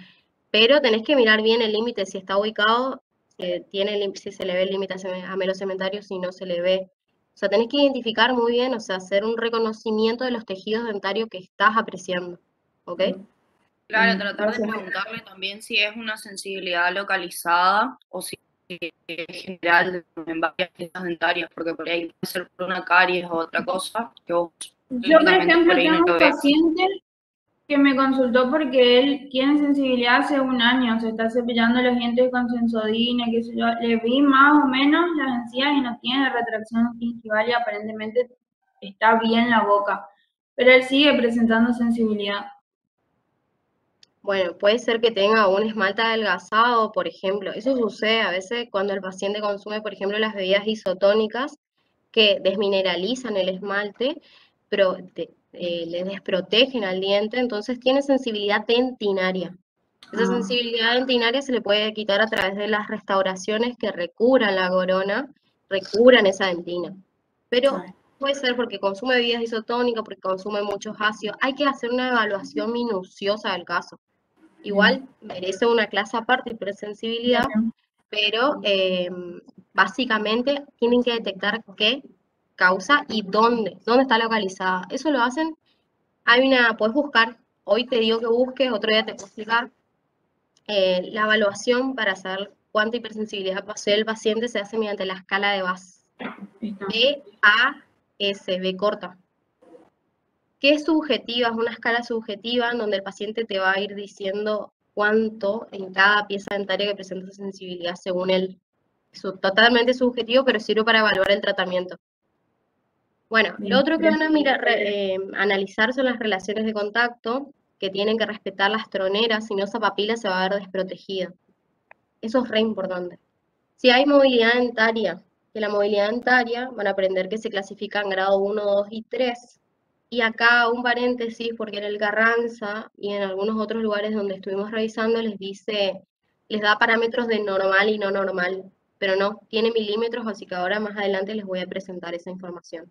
Pero tenés que mirar bien el límite, si está ubicado, si se le ve el límite a mero cementario, si no se le ve. O sea, tenés que identificar muy bien, o sea, hacer un reconocimiento de los tejidos dentarios que estás apreciando. ¿Ok? Claro, tratar de Gracias. preguntarle también si es una sensibilidad localizada o si es general en varias piezas dentarias, porque por ahí puede ser por una caries o otra cosa que vos Yo, por clínicamente ejemplo, por ahí no tengo lo un ves. paciente que me consultó porque él tiene sensibilidad hace un año, se está cepillando los dientes con Sensodyne, qué sé yo, le vi más o menos las encías y no tiene retracción gingival y aparentemente está bien la boca, pero él sigue presentando sensibilidad. Bueno, puede ser que tenga un esmalte adelgazado, por ejemplo. Eso sucede a veces cuando el paciente consume, por ejemplo, las bebidas isotónicas que desmineralizan el esmalte, pero le desprotegen al diente, entonces tiene sensibilidad dentinaria. Esa sensibilidad dentinaria se le puede quitar a través de las restauraciones que recubran la corona, recubran esa dentina. Pero puede ser porque consume bebidas isotónicas, porque consume muchos ácidos. Hay que hacer una evaluación minuciosa del caso. Igual merece una clase aparte de hipersensibilidad, pero básicamente tienen que detectar qué causa y dónde está localizada. Eso lo hacen, puedes buscar, hoy te digo que busques, otro día te puedo explicar, la evaluación para saber cuánta hipersensibilidad posee el paciente se hace mediante la escala de VAS. B-A-S, B corta. Que es subjetiva, es una escala subjetiva en donde el paciente te va a ir diciendo cuánto en cada pieza dentaria que presenta sensibilidad según él. Es totalmente subjetivo, pero sirve para evaluar el tratamiento. Bueno, lo otro que van a analizar son las relaciones de contacto, que tienen que respetar las troneras, si no esa papila se va a ver desprotegida. Eso es re importante. Si hay movilidad dentaria, que la movilidad dentaria van a aprender que se clasifica en grado 1, 2 y 3. Y acá un paréntesis, porque en el Carranza y en algunos otros lugares donde estuvimos revisando les da parámetros de normal y no normal, pero no, tiene milímetros, así que ahora más adelante les voy a presentar esa información.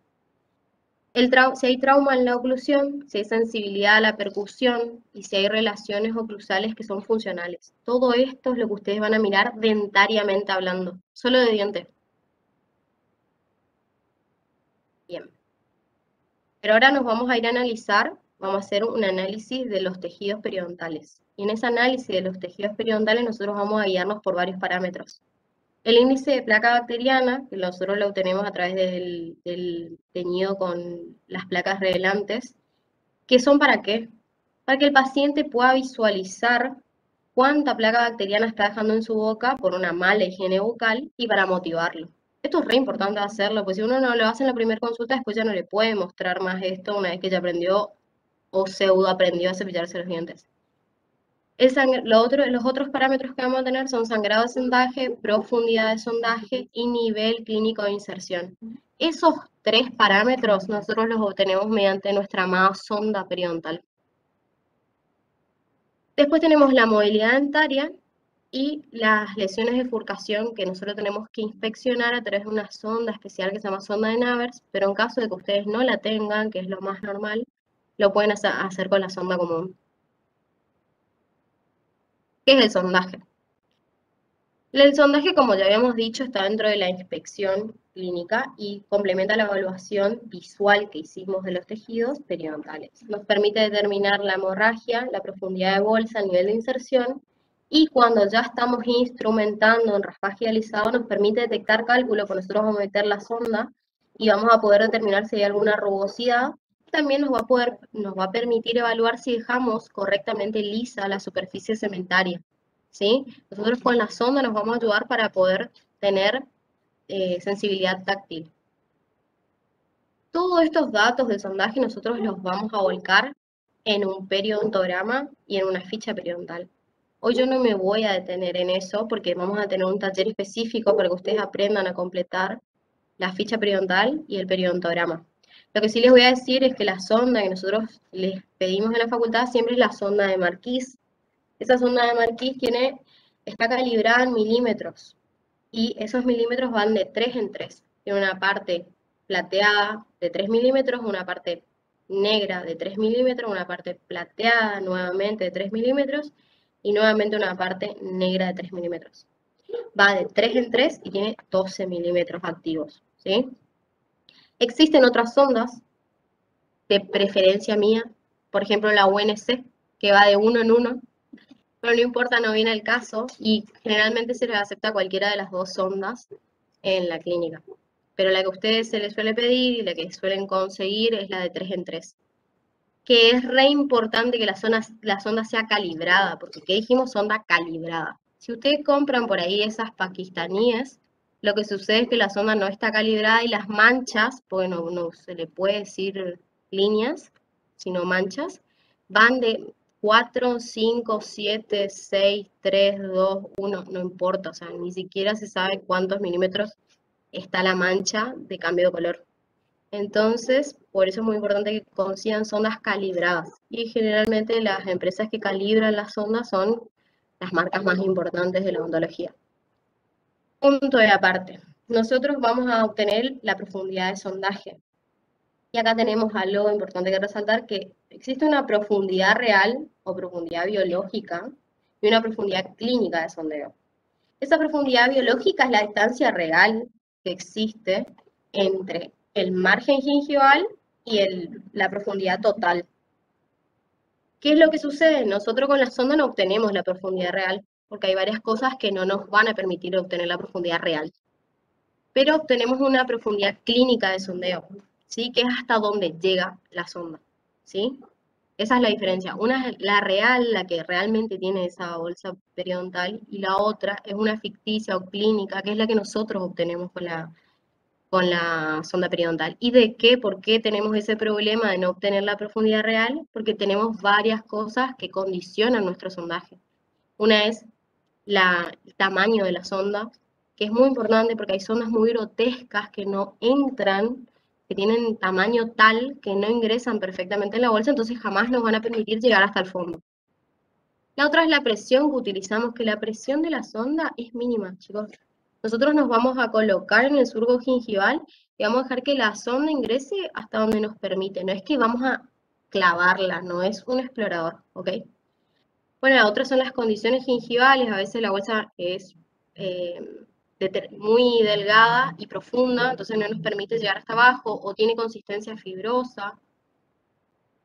Si hay trauma en la oclusión, si hay sensibilidad a la percusión y si hay relaciones oclusales que son funcionales. Todo esto es lo que ustedes van a mirar dentariamente hablando, solo de diente. Bien. Pero ahora nos vamos a ir a analizar, vamos a hacer un análisis de los tejidos periodontales. Y en ese análisis de los tejidos periodontales nosotros vamos a guiarnos por varios parámetros. El índice de placa bacteriana, que nosotros lo obtenemos a través del teñido con las placas revelantes, ¿que son para qué? Para que el paciente pueda visualizar cuánta placa bacteriana está dejando en su boca por una mala higiene bucal y para motivarlo. Esto es re importante hacerlo, porque si uno no lo hace en la primera consulta, después ya no le puede mostrar más esto una vez que ya aprendió o pseudo aprendió a cepillarse los dientes. Los otros parámetros que vamos a tener son sangrado de sondaje, profundidad de sondaje y nivel clínico de inserción. Esos 3 parámetros nosotros los obtenemos mediante nuestra amada sonda periodontal. Después tenemos la movilidad dentaria y las lesiones de furcación que nosotros tenemos que inspeccionar a través de una sonda especial que se llama sonda de Navers, pero en caso de que ustedes no la tengan, que es lo más normal, lo pueden hacer con la sonda común. ¿Qué es el sondaje? El sondaje, como ya habíamos dicho, está dentro de la inspección clínica y complementa la evaluación visual que hicimos de los tejidos periodontales. Nos permite determinar la hemorragia, la profundidad de bolsa, el nivel de inserción, y cuando ya estamos instrumentando en raspaje alisado, nos permite detectar cálculo, porque nosotros vamos a meter la sonda y vamos a poder determinar si hay alguna rugosidad. También nos va a permitir evaluar si dejamos correctamente lisa la superficie cementaria, ¿sí? Nosotros con la sonda nos vamos a ayudar para poder tener sensibilidad táctil. Todos estos datos de sondaje nosotros los vamos a volcar en un periodontograma y en una ficha periodontal. Hoy yo no me voy a detener en eso porque vamos a tener un taller específico para que ustedes aprendan a completar la ficha periodontal y el periodontograma. Lo que sí les voy a decir es que la sonda que nosotros les pedimos en la facultad siempre es la sonda de Marquis. Esa sonda de Marquis está calibrada en milímetros y esos milímetros van de 3 en 3. Tiene una parte plateada de 3 milímetros, una parte negra de 3 milímetros, una parte plateada nuevamente de 3 milímetros y nuevamente una parte negra de 3 milímetros. Va de 3 en 3 y tiene 12 milímetros activos, ¿sí? Existen otras sondas de preferencia mía, por ejemplo la UNC, que va de 1 en 1, pero no importa, no viene el caso, y generalmente se les acepta cualquiera de las 2 sondas en la clínica. Pero la que a ustedes se les suele pedir y la que suelen conseguir es la de 3 en 3. Que es re importante que la sonda sea calibrada, porque ¿qué dijimos? Sonda calibrada. Si ustedes compran por ahí esas pakistaníes, lo que sucede es que la sonda no está calibrada y las manchas, porque no se le puede decir líneas, sino manchas, van de 4, 5, 7, 6, 3, 2, 1, no importa, o sea, ni siquiera se sabe cuántos milímetros está la mancha de cambio de color. Entonces, por eso es muy importante que consigan sondas calibradas. Y generalmente las empresas que calibran las sondas son las marcas más importantes de la odontología. Punto de aparte. Nosotros vamos a obtener la profundidad de sondaje. Y acá tenemos algo importante que resaltar, que existe una profundidad real o profundidad biológica y una profundidad clínica de sondeo. Esa profundidad biológica es la distancia real que existe entre el margen gingival y la profundidad total. ¿Qué es lo que sucede? Nosotros con la sonda no obtenemos la profundidad real, porque hay varias cosas que no nos van a permitir obtener la profundidad real. Pero obtenemos una profundidad clínica de sondeo, ¿sí? Que es hasta donde llega la sonda, ¿sí? Esa es la diferencia. Una es la real, la que realmente tiene esa bolsa periodontal, y la otra es una ficticia o clínica, que es la que nosotros obtenemos con la sonda periodontal. ¿Y de qué? ¿Por qué tenemos ese problema de no obtener la profundidad real? Porque tenemos varias cosas que condicionan nuestro sondaje. Una es el tamaño de la sonda, que es muy importante porque hay sondas muy grotescas que no entran, que tienen tamaño tal que no ingresan perfectamente en la bolsa, entonces jamás nos van a permitir llegar hasta el fondo. La otra es la presión que utilizamos, que la presión de la sonda es mínima, chicos. Nosotros nos vamos a colocar en el surco gingival y vamos a dejar que la sonda ingrese hasta donde nos permite. No es que vamos a clavarla, no es un explorador, ¿ok? Bueno, la otra son las condiciones gingivales. A veces la bolsa es muy delgada y profunda, entonces no nos permite llegar hasta abajo, o tiene consistencia fibrosa.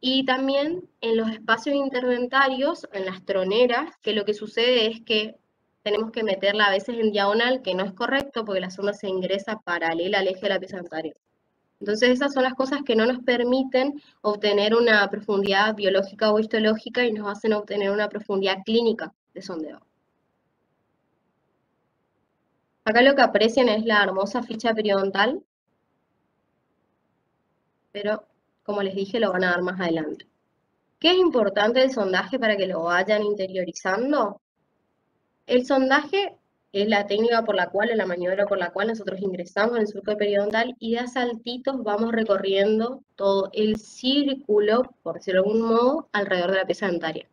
Y también en los espacios interventarios, en las troneras, que lo que sucede es que tenemos que meterla a veces en diagonal, que no es correcto porque la sonda se ingresa paralela al eje de la pieza dentaria. Entonces esas son las cosas que no nos permiten obtener una profundidad biológica o histológica y nos hacen obtener una profundidad clínica de sondeo. Acá lo que aprecian es la hermosa ficha periodontal, pero como les dije lo van a dar más adelante. ¿Qué es importante del sondaje para que lo vayan interiorizando? El sondaje es la técnica por la cual, o la maniobra por la cual nosotros ingresamos en el surco periodontal y de a saltitos vamos recorriendo todo el círculo, por decirlo de algún modo, alrededor de la pieza dentaria,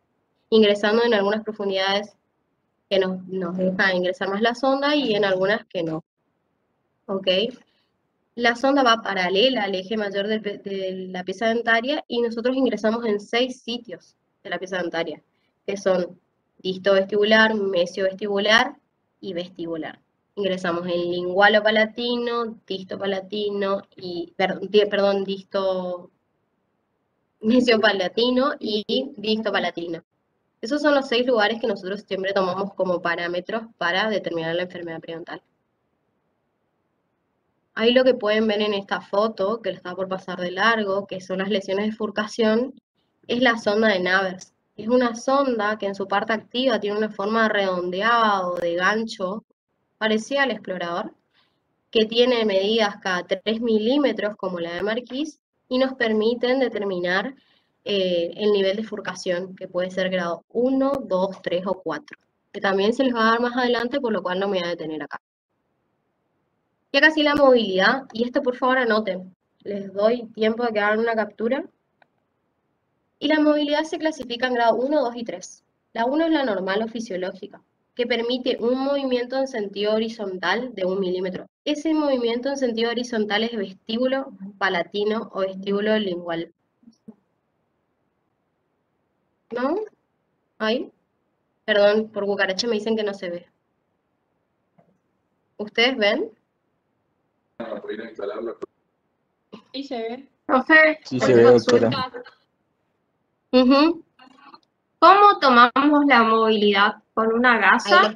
ingresando en algunas profundidades que nos deja ingresar más la sonda y en algunas que no. ¿Ok? La sonda va paralela al eje mayor de la pieza dentaria y nosotros ingresamos en 6 sitios de la pieza dentaria, que son distovestibular, mesiovestibular y vestibular. Ingresamos en lingualo palatino, disto palatino y, perdón, disto mesiopalatino y disto palatino. Esos son los 6 lugares que nosotros siempre tomamos como parámetros para determinar la enfermedad periodontal. Ahí lo que pueden ver en esta foto, que les está por pasar de largo, que son las lesiones de bifurcación, es la sonda de Navers. Es una sonda que en su parte activa tiene una forma redondeada o de gancho, parecida al explorador, que tiene medidas cada 3 milímetros como la de Marquis, y nos permiten determinar el nivel de bifurcación, que puede ser grado 1, 2, 3 o 4, que también se les va a dar más adelante, por lo cual no me voy a detener acá. Y acá sí la movilidad, y esto por favor anoten, les doy tiempo de que hagan una captura. Y la movilidad se clasifica en grado 1, 2 y 3. La 1 es la normal o fisiológica, que permite un movimiento en sentido horizontal de 1 milímetro. Ese movimiento en sentido horizontal es vestíbulo palatino o vestíbulo lingual. ¿No? ¿Ahí? Perdón, por cucaracha me dicen que no se ve. ¿Ustedes ven? Sí se ve. Profe, Sí se ve, doctora. ¿cómo tomamos la movilidad? ¿Con una gasa?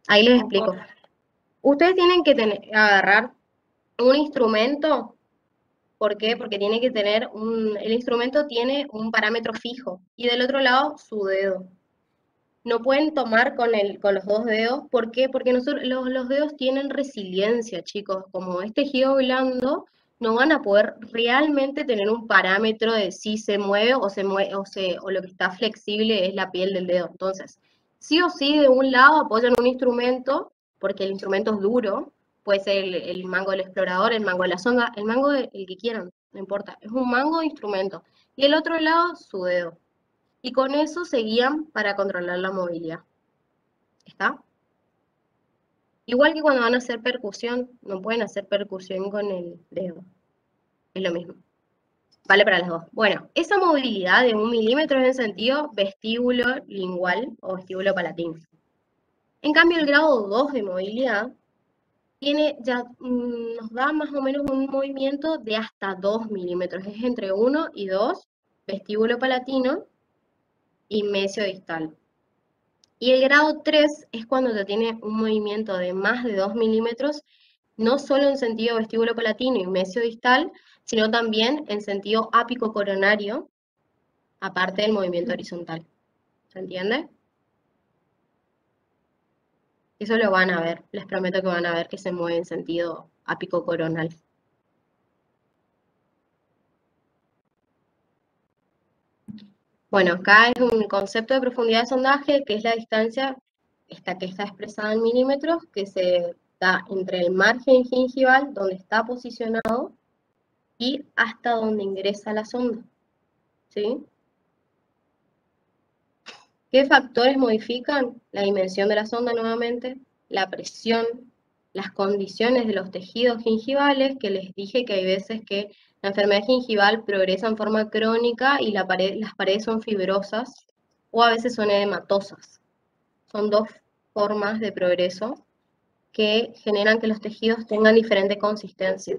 Ahí les explico. Ustedes tienen que agarrar un instrumento. ¿Por qué? Porque tiene que tener el instrumento tiene un parámetro fijo y del otro lado su dedo. No pueden tomar con los 2 dedos. ¿Por qué? Porque los dedos tienen resiliencia, chicos. Como es tejido blando, no van a poder realmente tener un parámetro de si se mueve o o lo que está flexible es la piel del dedo. Entonces, sí o sí, de un lado apoyan un instrumento, porque el instrumento es duro, puede ser el mango del explorador, el mango de la sonda, el mango el que quieran, no importa. Es un mango de instrumento. Y el otro lado, su dedo. Y con eso se guían para controlar la movilidad. ¿Está? Igual que cuando van a hacer percusión, no pueden hacer percusión con el dedo. Es lo mismo. Vale para las dos. Bueno, esa movilidad de 1 milímetro es en sentido vestíbulo lingual o vestíbulo palatino. En cambio, el grado 2 de movilidad nos da más o menos un movimiento de hasta 2 milímetros. Es entre 1 y 2, vestíbulo palatino y mesiodistal. Y el grado 3 es cuando te tiene un movimiento de más de 2 milímetros, no solo en sentido vestíbulo-palatino y mesiodistal, sino también en sentido ápico-coronario, aparte del movimiento horizontal. ¿Se entiende? Eso lo van a ver, les prometo que van a ver que se mueve en sentido ápico-coronal. Bueno, acá es un concepto de profundidad de sondaje, que es la distancia que está expresada en milímetros, que se da entre el margen gingival, donde está posicionado, y hasta donde ingresa la sonda. ¿Sí? ¿Qué factores modifican? La dimensión de la sonda nuevamente, la presión, las condiciones de los tejidos gingivales, que les dije que hay veces que la enfermedad gingival progresa en forma crónica y las paredes son fibrosas o a veces son edematosas. Son dos formas de progreso que generan que los tejidos tengan diferente consistencia.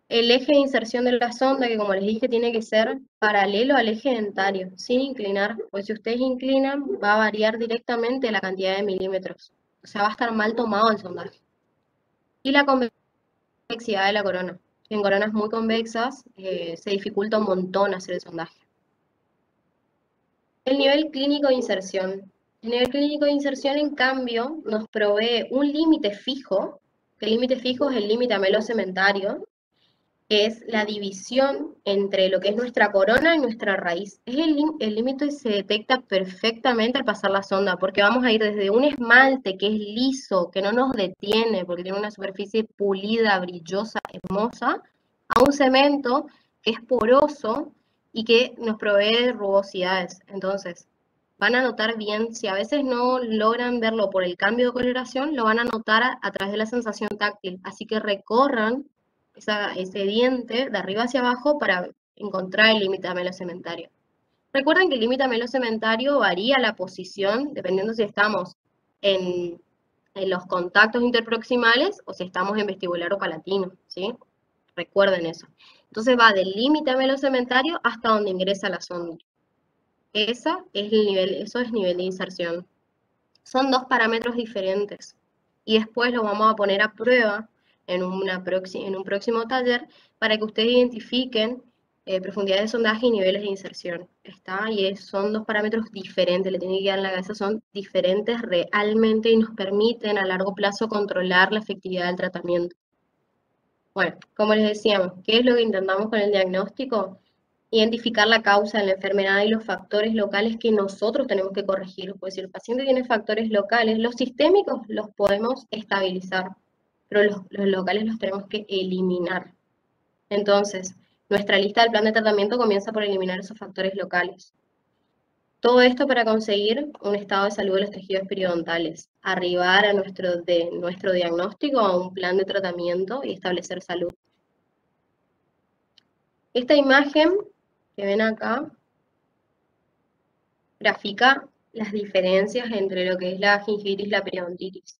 El eje de inserción de la sonda, que como les dije, tiene que ser paralelo al eje dentario, sin inclinar, pues si ustedes inclinan, va a variar directamente la cantidad de milímetros. O sea, va a estar mal tomado el sondaje. Y la convexidad de la corona. En coronas muy convexas se dificulta un montón hacer el sondaje. El nivel clínico de inserción. El nivel clínico de inserción, en cambio, nos provee un límite fijo, que el límite fijo es el límite amelocementario, que es la división entre lo que es nuestra corona y nuestra raíz. Es el límite se detecta perfectamente al pasar la sonda, porque vamos a ir desde un esmalte que es liso, que no nos detiene, porque tiene una superficie pulida, brillosa, hermosa, a un cemento que es poroso y que nos provee de rugosidades. Entonces, van a notar bien, si a veces no logran verlo por el cambio de coloración, lo van a notar a través de la sensación táctil. Así que recorran ese diente de arriba hacia abajo para encontrar el límite amelocementario. Recuerden que el límite amelocementario varía la posición dependiendo si estamos en los contactos interproximales o si estamos en vestibular o palatino, ¿sí? Recuerden eso. Entonces va del límite amelocementario hasta donde ingresa la sonda. Eso es nivel de inserción. Son dos parámetros diferentes. Y después lo vamos a poner a prueba en un próximo taller para que ustedes identifiquen profundidad de sondaje y niveles de inserción. ¿Está? Y son dos parámetros diferentes, le tienen que quedar en la cabeza, son diferentes realmente y nos permiten a largo plazo controlar la efectividad del tratamiento. Bueno, como les decíamos, ¿qué es lo que intentamos con el diagnóstico? Identificar la causa de la enfermedad y los factores locales que nosotros tenemos que corregir. Pues si el paciente tiene factores locales, los sistémicos los podemos estabilizar, pero los locales los tenemos que eliminar. Entonces, nuestra lista del plan de tratamiento comienza por eliminar esos factores locales. Todo esto para conseguir un estado de salud de los tejidos periodontales, arribar a nuestro diagnóstico a un plan de tratamiento y establecer salud. Esta imagen que ven acá grafica las diferencias entre lo que es la gingivitis y la periodontitis.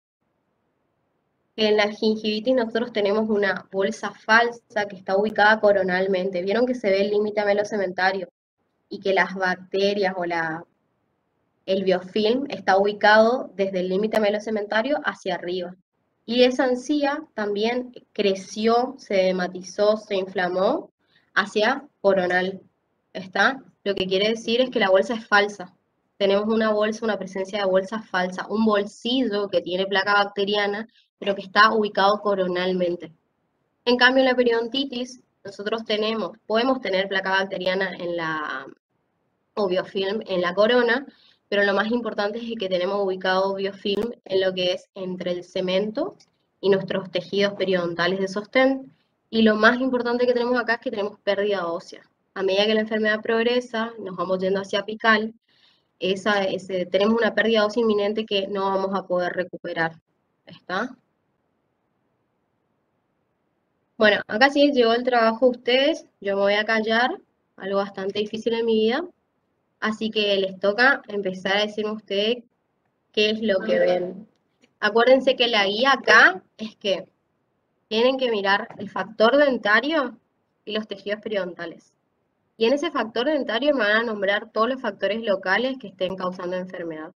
En la gingivitis nosotros tenemos una bolsa falsa que está ubicada coronalmente. Vieron que se ve el límite amelocementario y que las bacterias o el biofilm está ubicado desde el límite amelocementario hacia arriba. Y esa encía también creció, se edematizó, se inflamó hacia coronal. ¿Está? Lo que quiere decir es que la bolsa es falsa. Tenemos una presencia de bolsa falsa, un bolsillo que tiene placa bacteriana, pero que está ubicado coronalmente. En cambio, en la periodontitis, nosotros podemos tener placa bacteriana o biofilm en la corona, pero lo más importante es que tenemos ubicado biofilm en lo que es entre el cemento y nuestros tejidos periodontales de sostén. Y lo más importante que tenemos acá es que tenemos pérdida ósea. A medida que la enfermedad progresa, nos vamos yendo hacia apical, tenemos una pérdida ósea inminente que no vamos a poder recuperar. ¿Está? Bueno, acá sí llegó el trabajo de ustedes. Yo me voy a callar, algo bastante difícil en mi vida. Así que les toca empezar a decirme a ustedes qué es lo que ven. Acuérdense que la guía acá es que tienen que mirar el factor dentario y los tejidos periodontales. Y en ese factor dentario me van a nombrar todos los factores locales que estén causando enfermedad.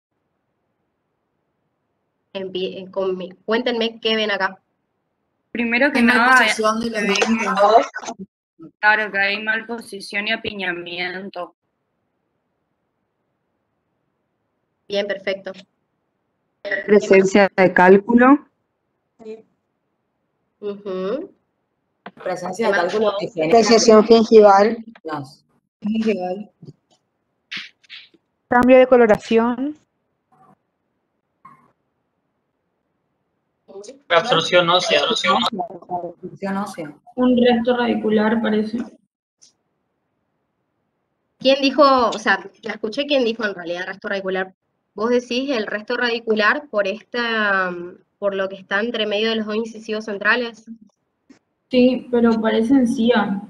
Cuéntenme qué ven acá. Primero que Hay nada, malposición de los dientes. claro que hay malposición y apiñamiento. Bien, perfecto. Presencia de cálculo. Ujú. Presencia de ¿Qué más? cálculo que genera Recesión gingival. los- Gingival. Cambio de coloración. Reabsorción ósea. función ósea. Un resto radicular parece. ¿Quién dijo, o sea, la escuché quién dijo en realidad resto radicular? Vos decís el resto radicular por lo que está entre medio de los dos incisivos centrales. Sí, pero parece encía.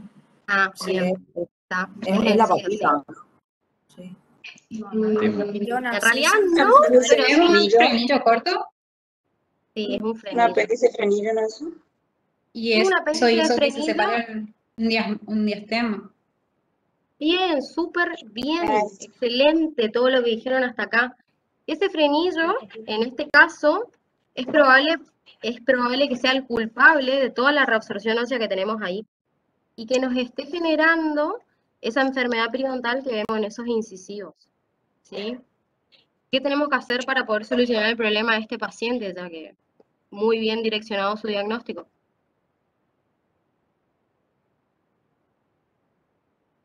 Ah, Sí, bien. Está. es la Sí, sí. papita. Sí. En realidad no, pero ¿Es un frenillo corto? sí, es un ¿Un frenillo. apéndice frenillo no es eso? Y Un eso apéndice de hizo que se frenillo. separe un diastema. Bien, súper bien, Gracias. excelente todo lo que dijeron hasta acá. Ese frenillo, en este caso, es probable que sea el culpable de toda la reabsorción ósea que tenemos ahí y que nos esté generando esa enfermedad periodontal que vemos en esos incisivos, ¿sí? ¿Qué tenemos que hacer para poder solucionar el problema de este paciente, ya que muy bien direccionado su diagnóstico?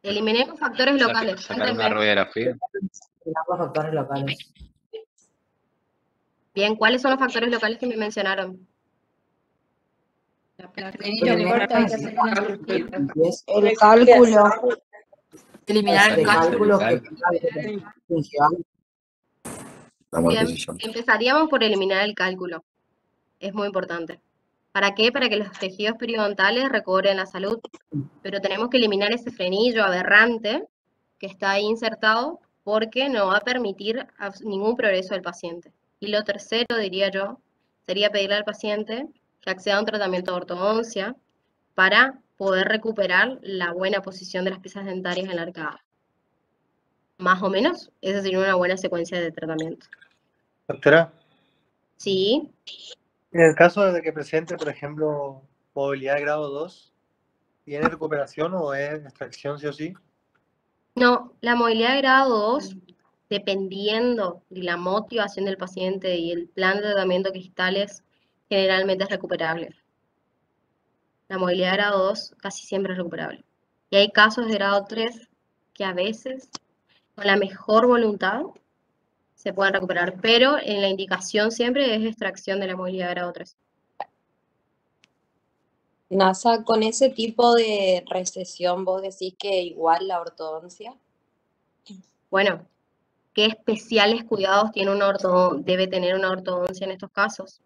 Eliminemos factores locales. Sacar una Cuéntenme. radiografía. Los factores locales. Bien, ¿cuáles son los factores locales que me mencionaron? El frenillo corto hay que hacer una cirugía. El cálculo. Eliminar el cálculo cálculo. gingival. Bien, empezaríamos por eliminar el cálculo. Es muy importante. ¿Para qué? Para que los tejidos periodontales recobren la salud. Pero tenemos que eliminar ese frenillo aberrante que está ahí insertado porque no va a permitir ningún progreso del paciente. Y lo tercero, diría yo, sería pedirle al paciente que acceda a un tratamiento de ortodoncia para poder recuperar la buena posición de las piezas dentarias en la arcada. Más o menos, esa sería una buena secuencia de tratamiento. Doctora, Sí, en el caso de que presente, por ejemplo, movilidad de grado 2, ¿tiene recuperación o es extracción sí o sí? no, la movilidad de grado 2, dependiendo de la motivación del paciente y el plan de tratamiento de cristales, generalmente es recuperable. La movilidad de grado 2 casi siempre es recuperable. Y hay casos de grado 3 que a veces, con la mejor voluntad, se pueden recuperar, pero en la indicación siempre es extracción de la movilidad de grado 3. NASA, con ese tipo de recesión, ¿vos decís que igual la ortodoncia? Bueno, ¿qué especiales cuidados tiene debe tener una ortodoncia en estos casos?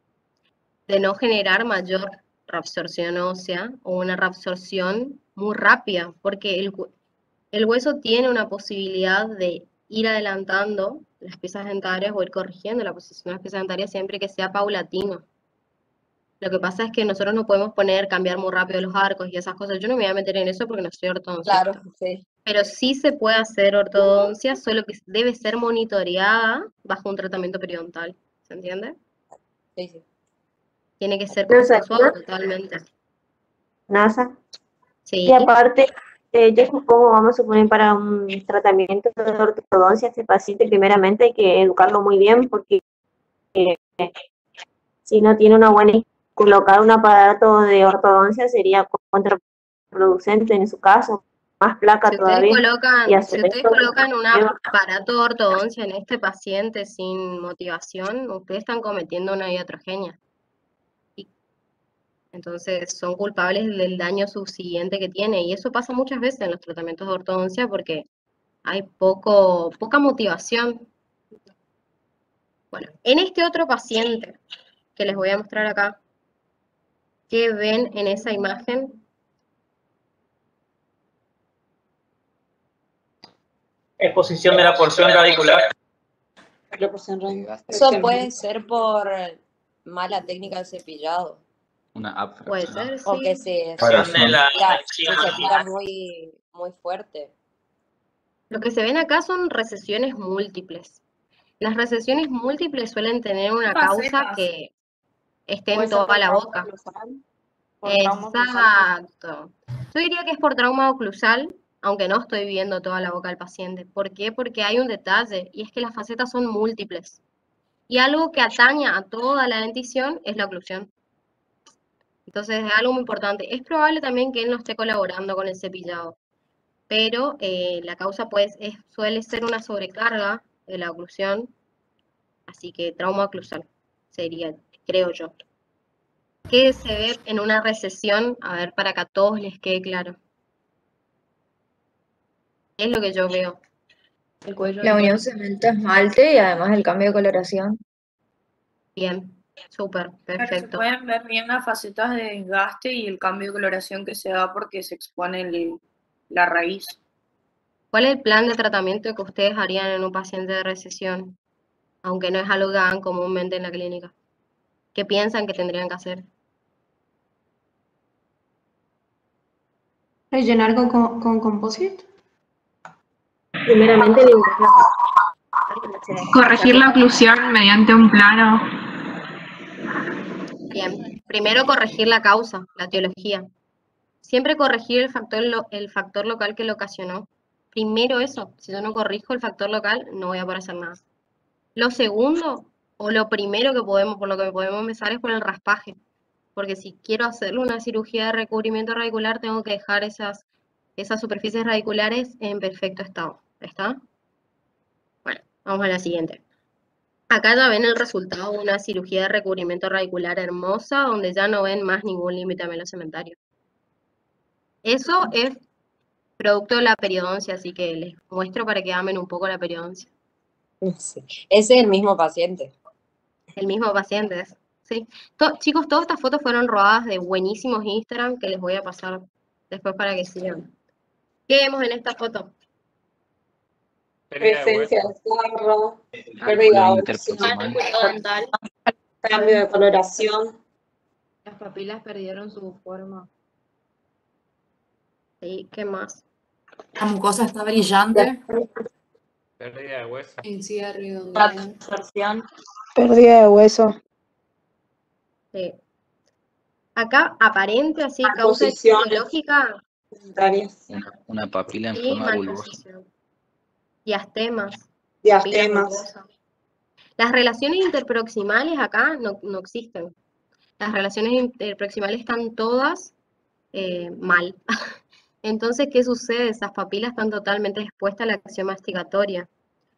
De no generar mayor reabsorción ósea o una reabsorción muy rápida, porque el hueso tiene una posibilidad de ir adelantando las piezas dentarias o ir corrigiendo la posición de las piezas dentarias siempre que sea paulatino. Lo que pasa es que nosotros no podemos cambiar muy rápido los arcos y esas cosas. Yo no me voy a meter en eso porque no soy ortodoncista. Claro, sí. Pero sí se puede hacer ortodoncia, solo que debe ser monitoreada bajo un tratamiento periodontal. ¿Se entiende? Sí, sí. Tiene que ser Pero, o sea, consensuado totalmente. NASA. Sí. Y aparte, yo supongo, vamos a suponer, para un tratamiento de ortodoncia, este paciente primeramente hay que educarlo muy bien porque si no tiene una buena, colocar un aparato de ortodoncia sería contraproducente en su caso, más placa todavía. Si ustedes colocan un aparato de ortodoncia en este paciente sin motivación, ustedes están cometiendo una iatrogenia. Entonces son culpables del daño subsiguiente que tiene. Y eso pasa muchas veces en los tratamientos de ortodoncia porque hay poca motivación. Bueno, en este otro paciente que les voy a mostrar acá, ¿qué ven en esa imagen? Exposición de la porción radicular. Eso puede ser por mala técnica de cepillado. Una app. Puede ser, sí. O que se cepilla muy fuerte. Lo que se ven acá son recesiones múltiples. Las recesiones múltiples suelen tener una causa Facetas. que esté en ¿Puede ser toda por la trauma boca. oclusal? ¿Por trauma oclusal? Exacto. Yo diría que es por trauma oclusal, aunque no estoy viendo toda la boca del paciente. ¿Por qué? Porque hay un detalle, y es que las facetas son múltiples. Y algo que ataña a toda la dentición es la oclusión. Entonces es algo muy importante. Es probable también que él no esté colaborando con el cepillado, pero la causa pues suele ser una sobrecarga de la oclusión, así que trauma oclusal sería, creo yo. ¿Qué se ve en una recesión? A ver, para que a todos les quede claro. Es lo que yo veo. El cuello la unión cemento-esmalte y además el cambio de coloración. Bien, súper, Pero se perfecto. pueden ver bien las facetas de desgaste y el cambio de coloración que se da porque se expone la raíz. ¿Cuál es el plan de tratamiento que ustedes harían en un paciente de recesión? Aunque no es algo que hagan comúnmente en la clínica. ¿Qué piensan que tendrían que hacer? ¿Rellenar con composite? Primeramente, Corregir la oclusión mediante un plano. Bien, primero corregir la causa, la etiología. Siempre corregir el factor local que lo ocasionó. Primero eso, si yo no corrijo el factor local, no voy a poder hacer nada. Lo segundo, o lo primero que por lo que podemos empezar es por el raspaje. Porque si quiero hacerle una cirugía de recubrimiento radicular, tengo que dejar esas superficies radiculares en perfecto estado. ¿Está? Bueno, vamos a la siguiente. Acá ya ven el resultado de una cirugía de recubrimiento radicular hermosa, donde ya no ven más ningún límite melocementario. Eso es producto de la periodoncia, así que les muestro para que amen un poco la periodoncia. Sí. Ese es el mismo paciente. El mismo paciente, sí. Chicos, todas estas fotos fueron robadas de buenísimos Instagram que les voy a pasar después para que sigan. ¿Qué vemos en esta foto? Presencia de sarro, pérdida interproximal. cambio de coloración. Las papilas perdieron su forma. Sí, ¿qué más? La mucosa está brillante. Pérdida de hueso. Encía redondeada. Pérdida de hueso. Sí. Acá, aparente, así, causa etiológica. Una papila en Sí, forma bulbosa. malposición. Diastemas. Diastemas. Las relaciones interproximales acá no existen. Las relaciones interproximales están todas mal. Entonces, ¿qué sucede? Esas papilas están totalmente expuestas a la acción masticatoria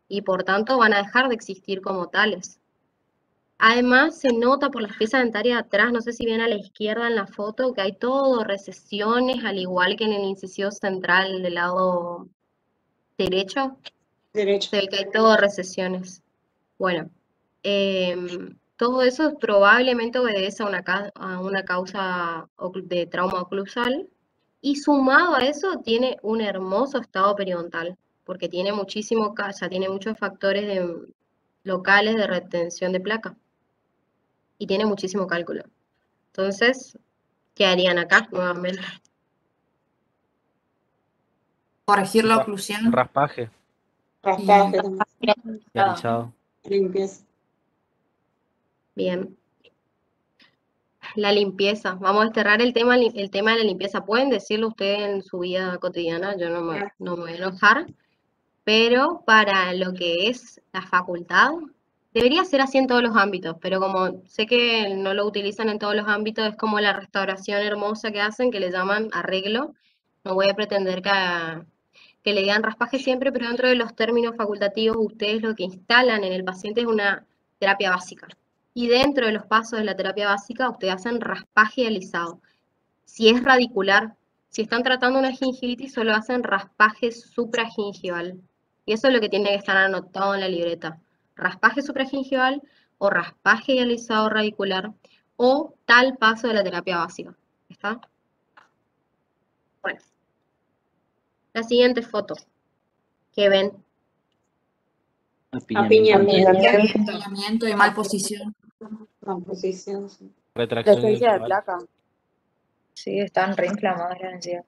y por tanto van a dejar de existir como tales. Además, se nota por las piezas dentarias de atrás, no sé si ven a la izquierda en la foto, que hay todo recesiones, al igual que en el incisivo central del lado derecho. Se ve que hay todo recesiones. Bueno, todo eso probablemente obedece a una causa de trauma oclusal y sumado a eso tiene un hermoso estado periodontal, porque tiene tiene muchos factores locales de retención de placa y tiene muchísimo cálculo. Entonces, ¿qué harían acá nuevamente? Corregir la oclusión. Raspaje. Raspaje Y alisado. Limpieza. Bien. La limpieza. Vamos a desterrar el tema de la limpieza. Pueden decirlo ustedes en su vida cotidiana, yo no me voy a enojar, pero para lo que es la facultad, debería ser así en todos los ámbitos, pero como sé que no lo utilizan en todos los ámbitos, es como la restauración hermosa que hacen, que le llaman arreglo. No voy a pretender que le digan raspaje siempre, pero dentro de los términos facultativos, ustedes lo que instalan en el paciente es una terapia básica. Y dentro de los pasos de la terapia básica, ustedes hacen raspaje y alisado. Si es radicular, si están tratando una gingivitis, solo hacen raspaje supragingival. Y eso es lo que tiene que estar anotado en la libreta. Raspaje supragingival o raspaje y alisado radicular o tal paso de la terapia básica. ¿Está? Bueno. La siguiente foto. ¿Qué ven? Apiñamiento y mal posición. Mal posición, sí. Retracción Presencia de gingival. placa. Sí, están reinflamadas las encías.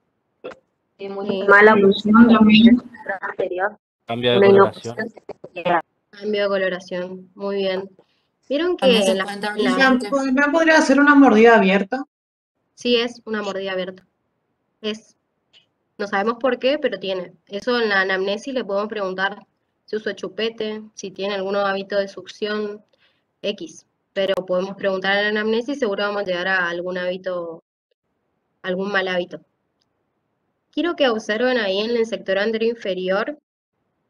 Mala oclusión también. Anterior. Cambio de Una coloración. inoculación. Cambio de coloración, muy bien. ¿Vieron También que se en cuenta la- brillante. ¿Me podría hacer una mordida abierta? sí es una mordida abierta? No sabemos por qué, pero tiene. Eso en la anamnesis le podemos preguntar si usó chupete, si tiene algún hábito de succión, X. Pero podemos preguntar en la anamnesis y seguro vamos a llegar a algún hábito, algún mal hábito. Quiero que observen ahí en el sector anterior inferior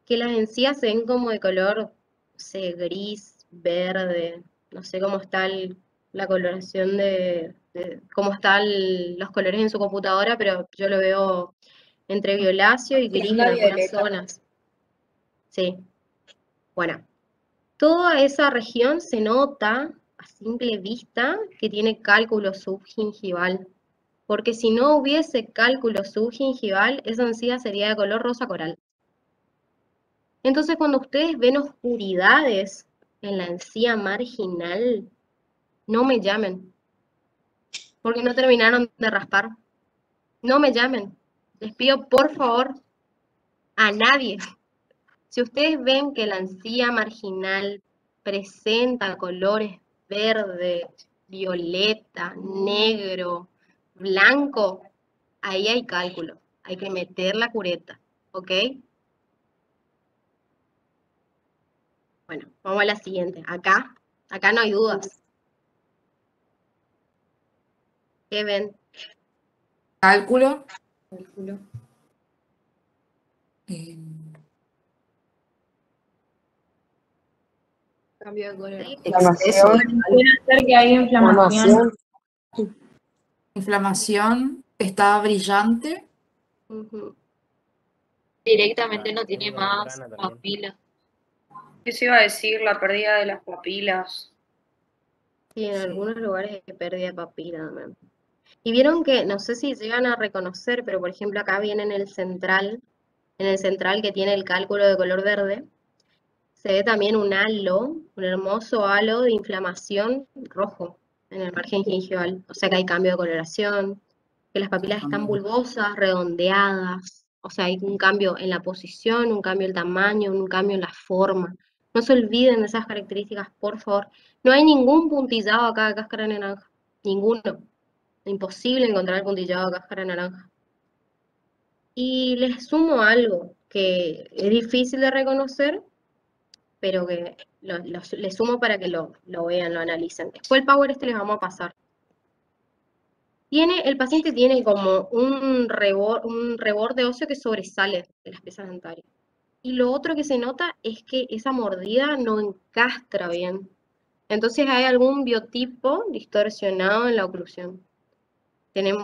que las encías se ven como de color, no sé, gris, verde, no sé cómo está la coloración cómo están los colores en su computadora, pero yo lo veo entre violáceo y gris en Tienda algunas violeta. zonas. Sí. Bueno, toda esa región se nota a simple vista que tiene cálculo subgingival, porque si no hubiese cálculo subgingival, esa encía sería de color rosa coral. Entonces, cuando ustedes ven oscuridades en la encía marginal, no me llamen, porque no terminaron de raspar. No me llamen. Les pido, por favor, a nadie. Si ustedes ven que la encía marginal presenta colores verde, violeta, negro, blanco, ahí hay cálculo. Hay que meter la cureta, ¿ok? Bueno, vamos a la siguiente. Acá no hay dudas. ¿Qué ven? Cálculo. Cambio de color. Exceso de Puede ser que hay inflamación. inflamación. Está brillante. Directamente no tiene más papila. ¿Qué se iba a decir? La pérdida de las papilas. Sí, en algunos lugares hay pérdida de papila también. Y vieron que, no sé si llegan a reconocer, pero por ejemplo acá viene en el central que tiene el cálculo de color verde, se ve también un halo, un hermoso halo de inflamación rojo en el margen gingival. O sea que hay cambio de coloración, que las papilas están bulbosas, redondeadas. O sea, hay un cambio en la posición, un cambio en el tamaño, un cambio en la forma. No se olviden de esas características, por favor. No hay ningún puntillado acá de cáscara naranja. Ninguno. Imposible encontrar el puntillado de cáscara naranja. Y les sumo algo que es difícil de reconocer, pero que les sumo para que lo vean, lo analicen. Después el power les vamos a pasar. El paciente tiene como un reborde óseo que sobresale de las piezas dentarias. Y lo otro que se nota es que esa mordida no encastra bien. Entonces hay algún biotipo distorsionado en la oclusión.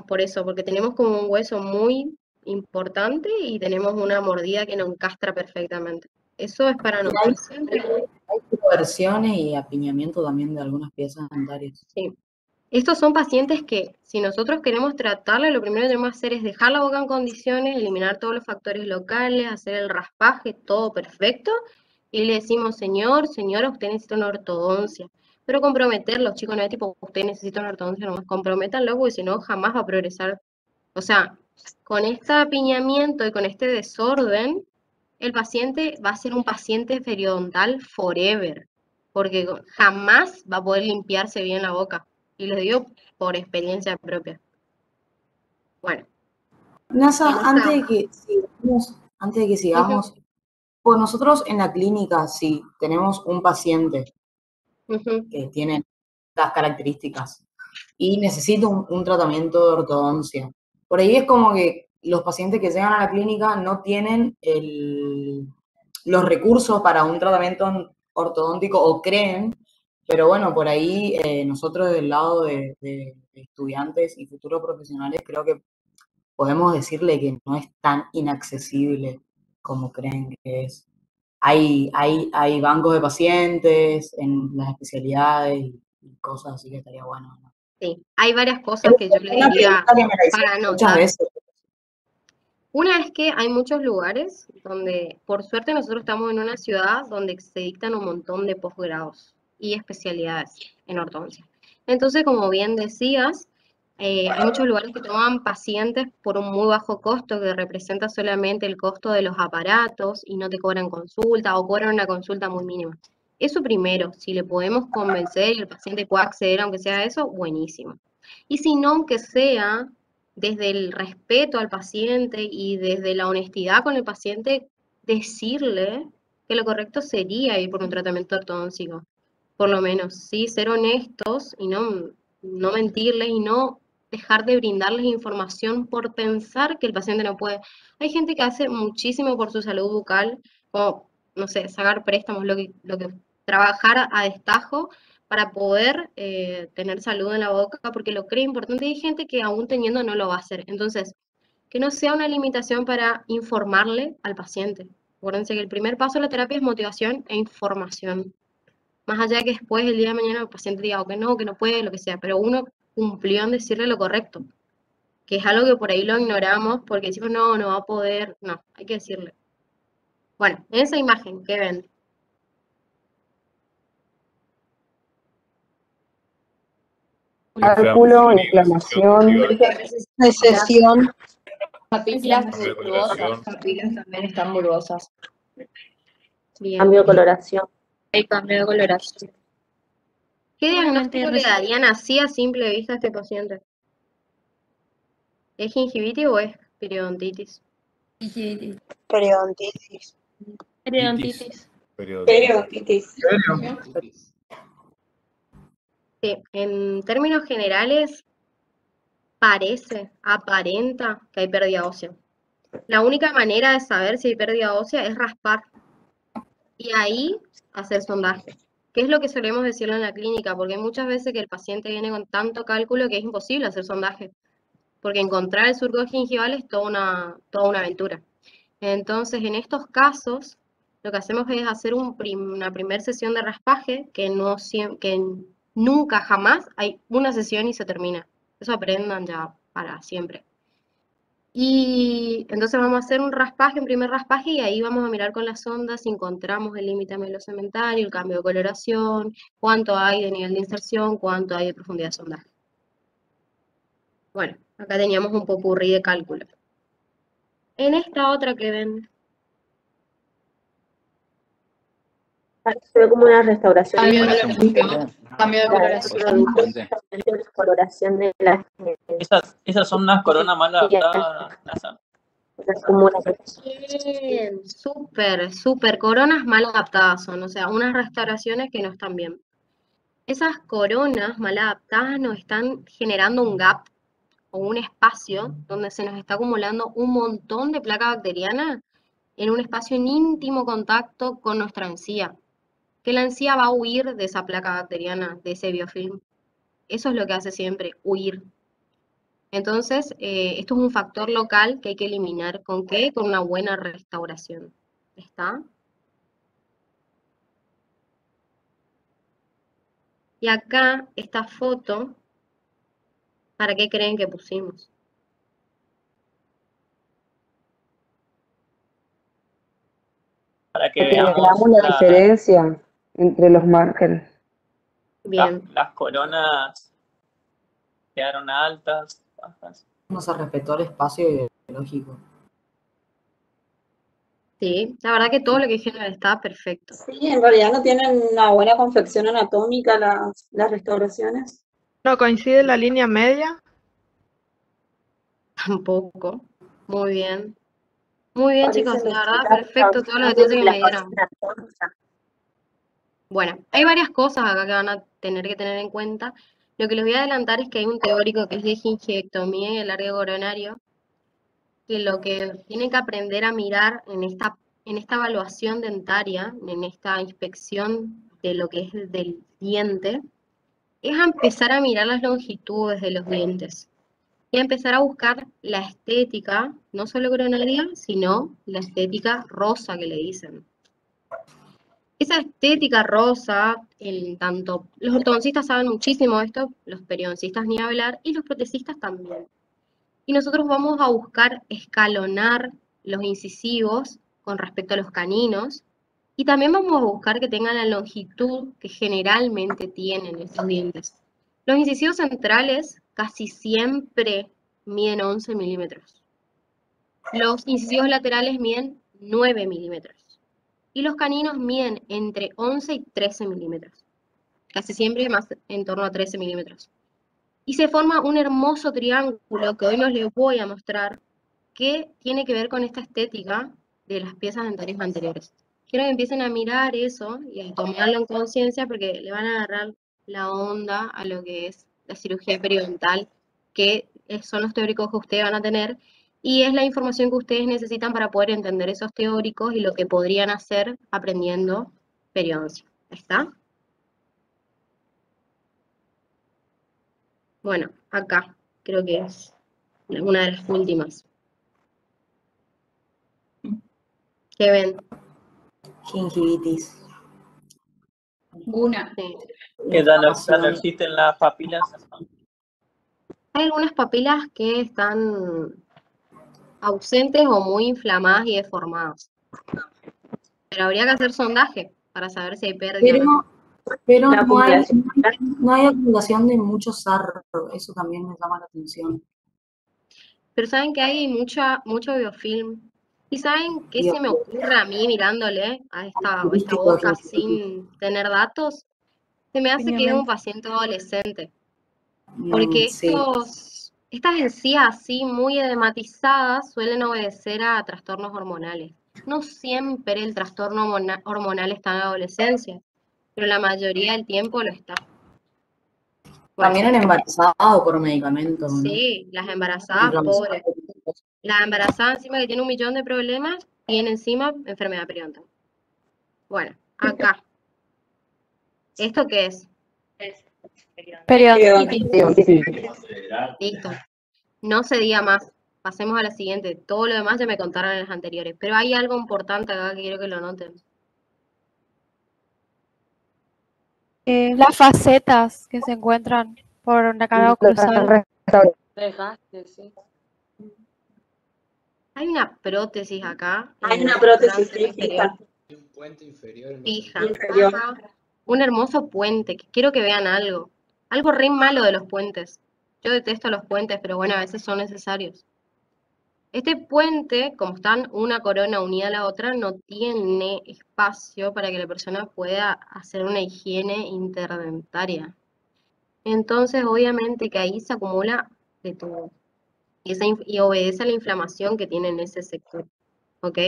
Por eso, porque tenemos como un hueso muy importante y tenemos una mordida que no encastra perfectamente. Eso es para notarse. Hay subversiones y apiñamiento también de algunas piezas dentarias. Sí. Estos son pacientes que, si nosotros queremos tratarle, lo primero que tenemos que hacer es dejar la boca en condiciones, eliminar todos los factores locales, hacer el raspaje, todo perfecto, y le decimos, señora, usted necesita una ortodoncia. Pero comprometerlos, chicos, no es tipo, usted necesita una ortodoncia, nomás comprométanlo, porque si no, jamás va a progresar. O sea, con este apiñamiento y con este desorden, el paciente va a ser un paciente periodontal forever, porque jamás va a poder limpiarse bien la boca. Y les digo por experiencia propia. Bueno. Nasa, antes de que sigamos, pues nosotros en la clínica, si tenemos un paciente que tiene estas características y necesita un tratamiento de ortodoncia, por ahí es como que los pacientes que llegan a la clínica no tienen los recursos para un tratamiento ortodóntico o creen, pero bueno, por ahí nosotros del lado de estudiantes y futuros profesionales creo que podemos decirle que no es tan inaccesible como creen que es. Hay bancos de pacientes en las especialidades y cosas así que estaría bueno, ¿no? Sí, hay varias cosas que yo les diría para anotar. Una es que hay muchos lugares donde, por suerte, nosotros estamos en una ciudad donde se dictan un montón de posgrados y especialidades en ortodoncia. Entonces, como bien decías, hay muchos lugares que toman pacientes por un muy bajo costo, que representa solamente el costo de los aparatos y no te cobran consulta o cobran una consulta muy mínima. Eso primero, si le podemos convencer y el paciente puede acceder aunque sea eso, buenísimo. Y si no, aunque sea desde el respeto al paciente y desde la honestidad con el paciente, decirle que lo correcto sería ir por un tratamiento ortodóntico. Por lo menos, sí, ser honestos y no mentirles y no dejar de brindarles información por pensar que el paciente no puede. Hay gente que hace muchísimo por su salud bucal, como, no sé, sacar préstamos, lo que trabajar a destajo para poder tener salud en la boca, porque lo cree importante, y hay gente que aún teniendo no lo va a hacer. Entonces, que no sea una limitación para informarle al paciente. Acuérdense que el primer paso de la terapia es motivación e información. Más allá de que después, el día de mañana, el paciente diga que no puede, lo que sea, pero uno cumplió en decirle lo correcto, que es algo que por ahí lo ignoramos porque decimos, no va a poder, no, hay que decirle. Bueno, en esa imagen, ¿qué ven? Cálculo, inflamación, recesión. Papilas bulbosas, papilas también están bulbosas. Bien. Cambio de coloración. Hay cambio de coloración. ¿Qué diagnóstico le darían así a simple vista a este paciente? ¿Es gingivitis o es periodontitis? Periodontitis. Periodontitis. Periodontitis. Sí, en términos generales, aparenta que hay pérdida ósea. La única manera de saber si hay pérdida ósea es raspar y ahí hacer sondaje, que es lo que solemos decirlo en la clínica, porque hay muchas veces que el paciente viene con tanto cálculo que es imposible hacer sondaje, porque encontrar el surco gingival es toda una aventura. Entonces, en estos casos, lo que hacemos es hacer una primera sesión de raspaje, que nunca jamás hay una sesión y se termina. Eso aprendan ya para siempre. Y entonces vamos a hacer un primer raspaje, y ahí vamos a mirar con las sondas si encontramos el límite amelocementario, el cambio de coloración, cuánto hay de nivel de inserción, cuánto hay de profundidad de sondaje. Bueno, acá teníamos un popurrí de cálculo. En esta otra que ven, Se ve como una restauración. Cambio de coloración de la Esas son unas coronas mal adaptadas, NASA. Bien, súper, coronas mal adaptadas son, o sea, unas restauraciones que no están bien. Esas coronas mal adaptadas nos están generando un gap o un espacio donde se nos está acumulando un montón de placa bacteriana en un espacio en íntimo contacto con nuestra encía. Que la encía va a huir de esa placa bacteriana, de ese biofilm. Eso es lo que hace siempre, huir. Entonces, esto es un factor local que hay que eliminar. ¿Con qué? Con una buena restauración. ¿Está? Y acá, esta foto, ¿para qué creen que pusimos? Para que Porque veamos veamos la diferencia entre los márgenes. Bien. Las coronas quedaron altas, bajas. No se respetó el espacio ideológico. Sí, la verdad que todo lo que dijeron está perfecto. Sí, en realidad no tienen una buena confección anatómica las restauraciones. ¿No coincide la línea media? Tampoco. Muy bien. Muy bien, Parecen chicos, la verdad, necesitar perfecto todos los detalles que la me dieron. página anatómica. Bueno, hay varias cosas acá que van a tener que tener en cuenta. Lo que les voy a adelantar es que hay un teórico que es de gingivectomía y el alargue coronario, que lo que tienen que aprender a mirar en esta evaluación dentaria, en esta inspección de lo que es del diente, es a empezar a mirar las longitudes de los dientes. Y a empezar a buscar la estética, no solo coronaria, sino la estética rosa que le dicen. Esa estética rosa, tanto los ortodoncistas saben muchísimo de esto, los periodoncistas ni hablar, y los protecistas también. Y nosotros vamos a buscar escalonar los incisivos con respecto a los caninos, y también vamos a buscar que tengan la longitud que generalmente tienen estos dientes. Los incisivos centrales casi siempre miden 11 milímetros. Los incisivos laterales miden 9 milímetros. Y los caninos miden entre 11 y 13 milímetros. Casi siempre más en torno a 13 milímetros. Y se forma un hermoso triángulo que hoy no les voy a mostrar, que tiene que ver con esta estética de las piezas dentarias anteriores. Quiero que empiecen a mirar eso y a tomarlo en conciencia porque le van a agarrar la onda a lo que es la cirugía periodontal, que son los teóricos que ustedes van a tener, y es la información que ustedes necesitan para poder entender esos teóricos y lo que podrían hacer aprendiendo periodoncia. ¿Está? Bueno, acá creo que es una de las últimas. ¿Qué ven? Gingivitis. Una. Sí. Que ya no existen las papilas. Hay algunas papilas que están ausentes o muy inflamadas y deformadas. Pero habría que hacer sondaje para saber si hay pérdida. Pero no hay acumulación de mucho sarro, eso también me llama la atención. Pero saben que hay mucho biofilm. ¿Y saben qué se me ocurre a mí mirándole a esta boca sin tener datos? Se me hace que es un paciente adolescente. Porque estas encías así muy edematizadas suelen obedecer a trastornos hormonales. No siempre el trastorno hormonal está en la adolescencia, pero la mayoría del tiempo lo está. También en embarazado por medicamentos, ¿no? Sí, las embarazadas, pobres. La embarazada encima que tiene 1 millón de problemas, tiene encima enfermedad periodontal. Bueno, acá. ¿Esto qué es? Periodontitis. Listo. No se diga más. Pasemos a la siguiente. Todo lo demás ya me contaron en las anteriores. Pero hay algo importante acá que quiero que lo noten. Las facetas que se encuentran por la cara oclusal. Dejaste, sí. Hay una prótesis acá. Hay una prótesis fija. Un puente inferior. Fija. Ajá. Un hermoso puente. Quiero que vean algo. Algo re malo de los puentes. Yo detesto los puentes, pero bueno, a veces son necesarios. Este puente, como están una corona unida a la otra, no tiene espacio para que la persona pueda hacer una higiene interdentaria. Entonces, obviamente que ahí se acumula de todo. Y obedece a la inflamación que tiene en ese sector. ¿Ok?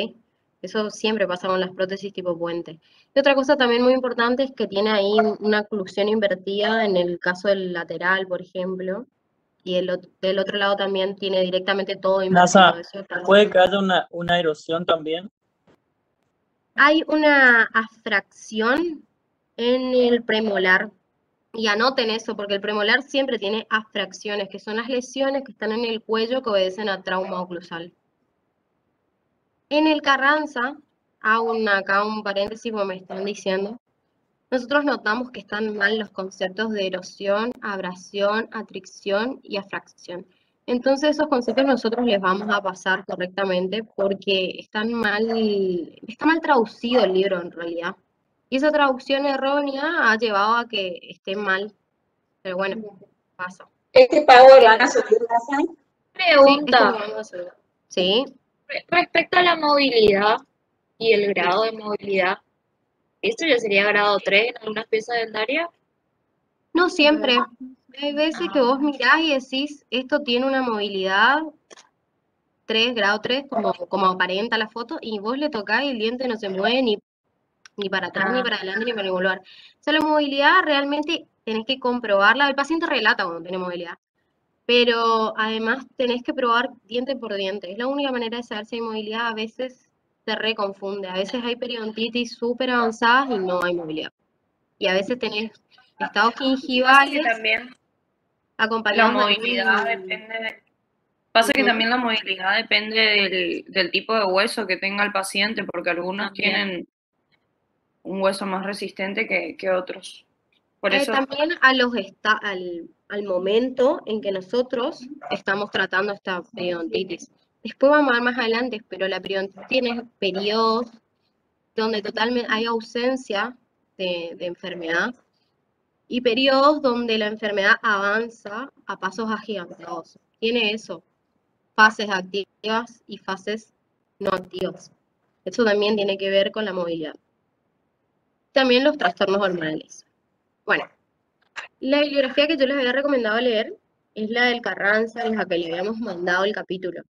Eso siempre pasa con las prótesis tipo puente. Y otra cosa también muy importante es que tiene ahí una oclusión invertida en el caso del lateral, por ejemplo. Y del otro lado también tiene directamente todo invertido. NASA, ¿puede que haya una erosión también? Hay una afracción en el premolar. Y anoten eso, porque el premolar siempre tiene afracciones, que son las lesiones que están en el cuello que obedecen a trauma oclusal. En el Carranza, hago acá un paréntesis porque me están diciendo, nosotros notamos que están mal los conceptos de erosión, abrasión, atricción y afracción. Entonces esos conceptos nosotros les vamos a pasar correctamente porque está mal traducido el libro en realidad. Y esa traducción errónea ha llevado a que esté mal. Pero bueno, pasa. ¿Este pago lo van a subir, NASA? Pregunta. Sí. Respecto a la movilidad y el grado de movilidad, ¿esto ya sería grado 3 en algunas piezas dentarias? No siempre. Hay veces que vos mirás y decís, esto tiene una movilidad 3, grado 3, como aparenta la foto, y vos le tocás y el diente no se mueve ni para atrás, ni para adelante, ni para ningún lugar. O sea, la movilidad realmente tenés que comprobarla. El paciente relata cuando tiene movilidad. Pero además tenés que probar diente por diente. Es la única manera de saber si hay movilidad. A veces se reconfunde. A veces hay periodontitis súper avanzadas y no hay movilidad. Y a veces tenés estados gingivales acompañados La movilidad depende. Pasa que también la movilidad depende del tipo de hueso que tenga el paciente, porque algunos tienen un hueso más resistente que otros. Por eso también al momento en que nosotros estamos tratando esta periodontitis. Después vamos a ver más adelante, pero la periodontitis tiene periodos donde totalmente hay ausencia de enfermedad y periodos donde la enfermedad avanza a pasos agigantados. Tiene eso, fases activas y fases no activas. Eso también tiene que ver con la movilidad. También los trastornos hormonales. Bueno, la bibliografía que yo les había recomendado leer es la del Carranza, en la que le habíamos mandado el capítulo.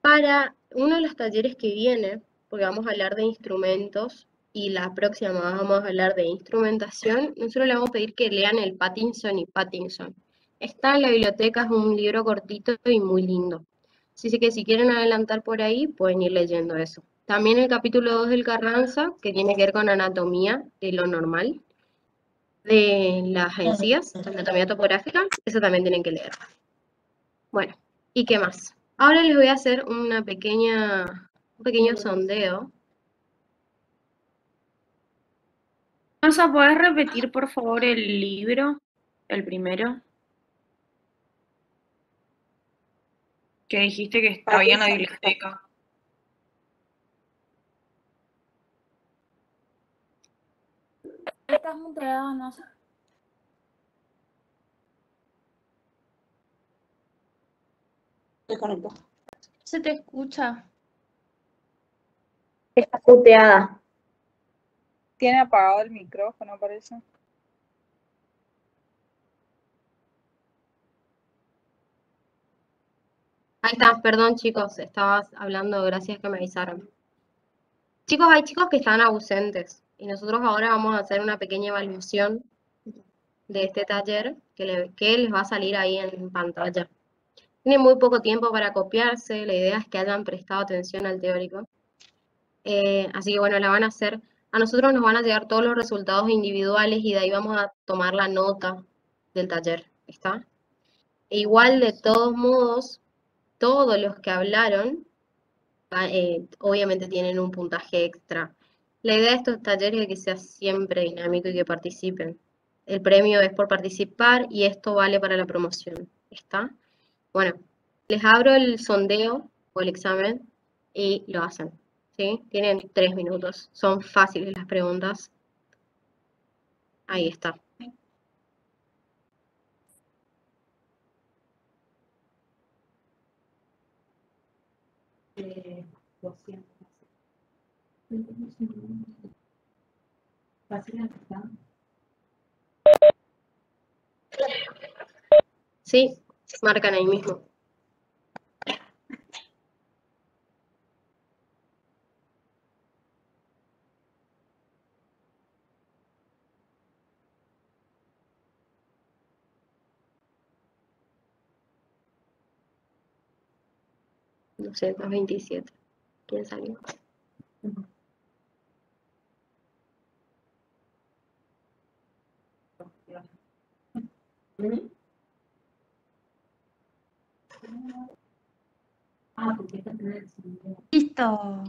Para uno de los talleres que viene, porque vamos a hablar de instrumentos, y la próxima vamos a hablar de instrumentación, nosotros le vamos a pedir que lean el Pattinson y Pattinson. Está en la biblioteca, es un libro cortito y muy lindo. Así que si quieren adelantar por ahí, pueden ir leyendo eso. También el capítulo 2 del Carranza, que tiene que ver con anatomía de lo normal, de las encías, anatomía topográfica, eso también tienen que leer. Bueno, ¿y qué más? Ahora les voy a hacer un pequeño sondeo. Rosa, ¿podés repetir, por favor, el libro, el primero? Que dijiste que había en la biblioteca. Estás muteada, no sé. Se te escucha. Está puteada. Tiene apagado el micrófono, parece. Ahí está, perdón chicos, estaba hablando, gracias que me avisaron. Chicos, hay chicos que están ausentes y nosotros ahora vamos a hacer una pequeña evaluación de este taller que les va a salir ahí en pantalla. Tienen muy poco tiempo para copiarse, la idea es que hayan prestado atención al teórico. Así que bueno, la van a hacer. A nosotros nos van a llegar todos los resultados individuales y de ahí vamos a tomar la nota del taller, ¿está? E igual, de todos modos, todos los que hablaron, obviamente tienen un puntaje extra. La idea de estos talleres es que sea siempre dinámico y que participen. El premio es por participar y esto vale para la promoción, ¿está? Bueno, les abro el sondeo o el examen y lo hacen, ¿sí? Tienen 3 minutos, son fáciles las preguntas. Ahí está. Sí, marcan ahí mismo. No sé, 227. ¿Quién salió? Listo.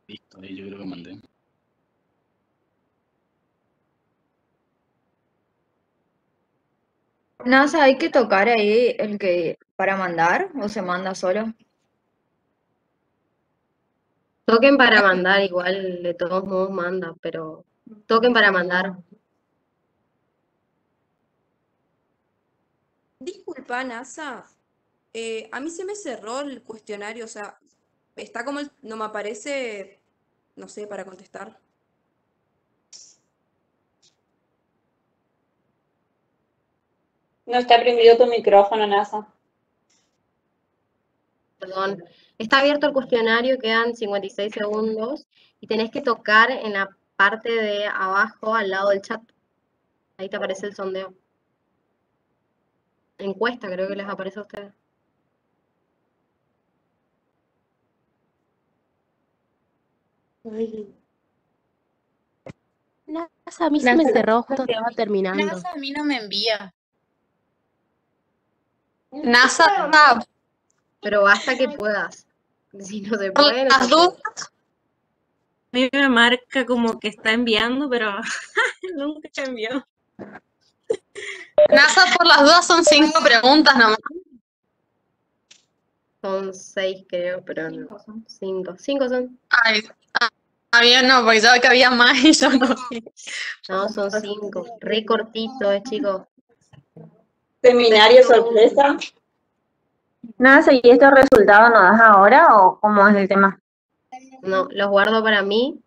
Listo, ahí yo creo que mandé. NASA, ¿hay que tocar ahí el que para mandar o se manda solo? Toquen para mandar, igual de todos modos manda, pero toquen para mandar. Disculpa, NASA. A mí se me cerró el cuestionario, o sea, está como no me aparece, no sé, para contestar. No está prendido tu micrófono, NASA. Perdón. Está abierto el cuestionario, quedan 56 segundos y tenés que tocar en la parte de abajo al lado del chat. Ahí te aparece el sondeo. Encuesta, creo que les aparece a ustedes. NASA, a mí se me cerró, justo estaba terminando. NASA a mí no me envía. NASA, Pero basta que puedas. Si no se por puede, no las se puede. dudas, A mí me marca como que está enviando, pero nunca envió. NASA, por las dudas son 5 preguntas nomás. Son 6, creo, pero no. 5. 5 son. Ay, bien, no, porque sabía que había más y yo no vi. No, son 5. Re cortito, chicos. Seminario sorpresa. NASA, ¿y estos resultados nos das ahora o cómo es el tema? No, los guardo para mí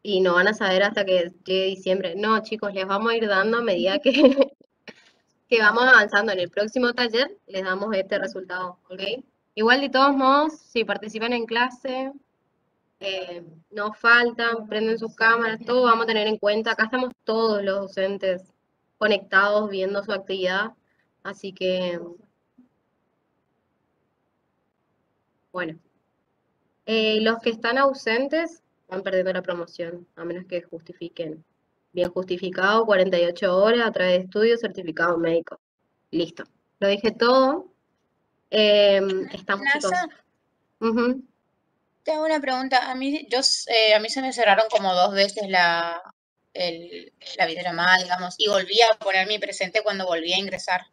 y no van a saber hasta que llegue diciembre. No, chicos, les vamos a ir dando a medida que, que vamos avanzando. En el próximo taller les damos este resultado, ¿ok? Igual, de todos modos, si participan en clase, no faltan, prenden sus cámaras, todo vamos a tener en cuenta. Acá estamos todos los docentes conectados, viendo su actividad, así que, bueno. Los que están ausentes van perdiendo la promoción, a menos que justifiquen. Bien justificado, 48 horas a través de estudio, certificado médico. Listo. Lo dije todo. Estamos, chicos. NASA, Ujú. te hago una pregunta. A mí se me cerraron como 2 veces la videollamada, digamos, y volví a poner mi presente cuando volví a ingresar.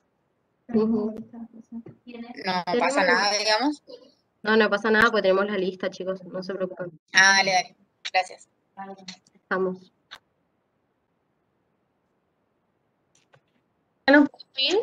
Ujú. No pasa nada, digamos. No, no pasa nada porque tenemos la lista, chicos, no se preocupen. Ah, dale, dale. Gracias. Estamos. Bueno, bien.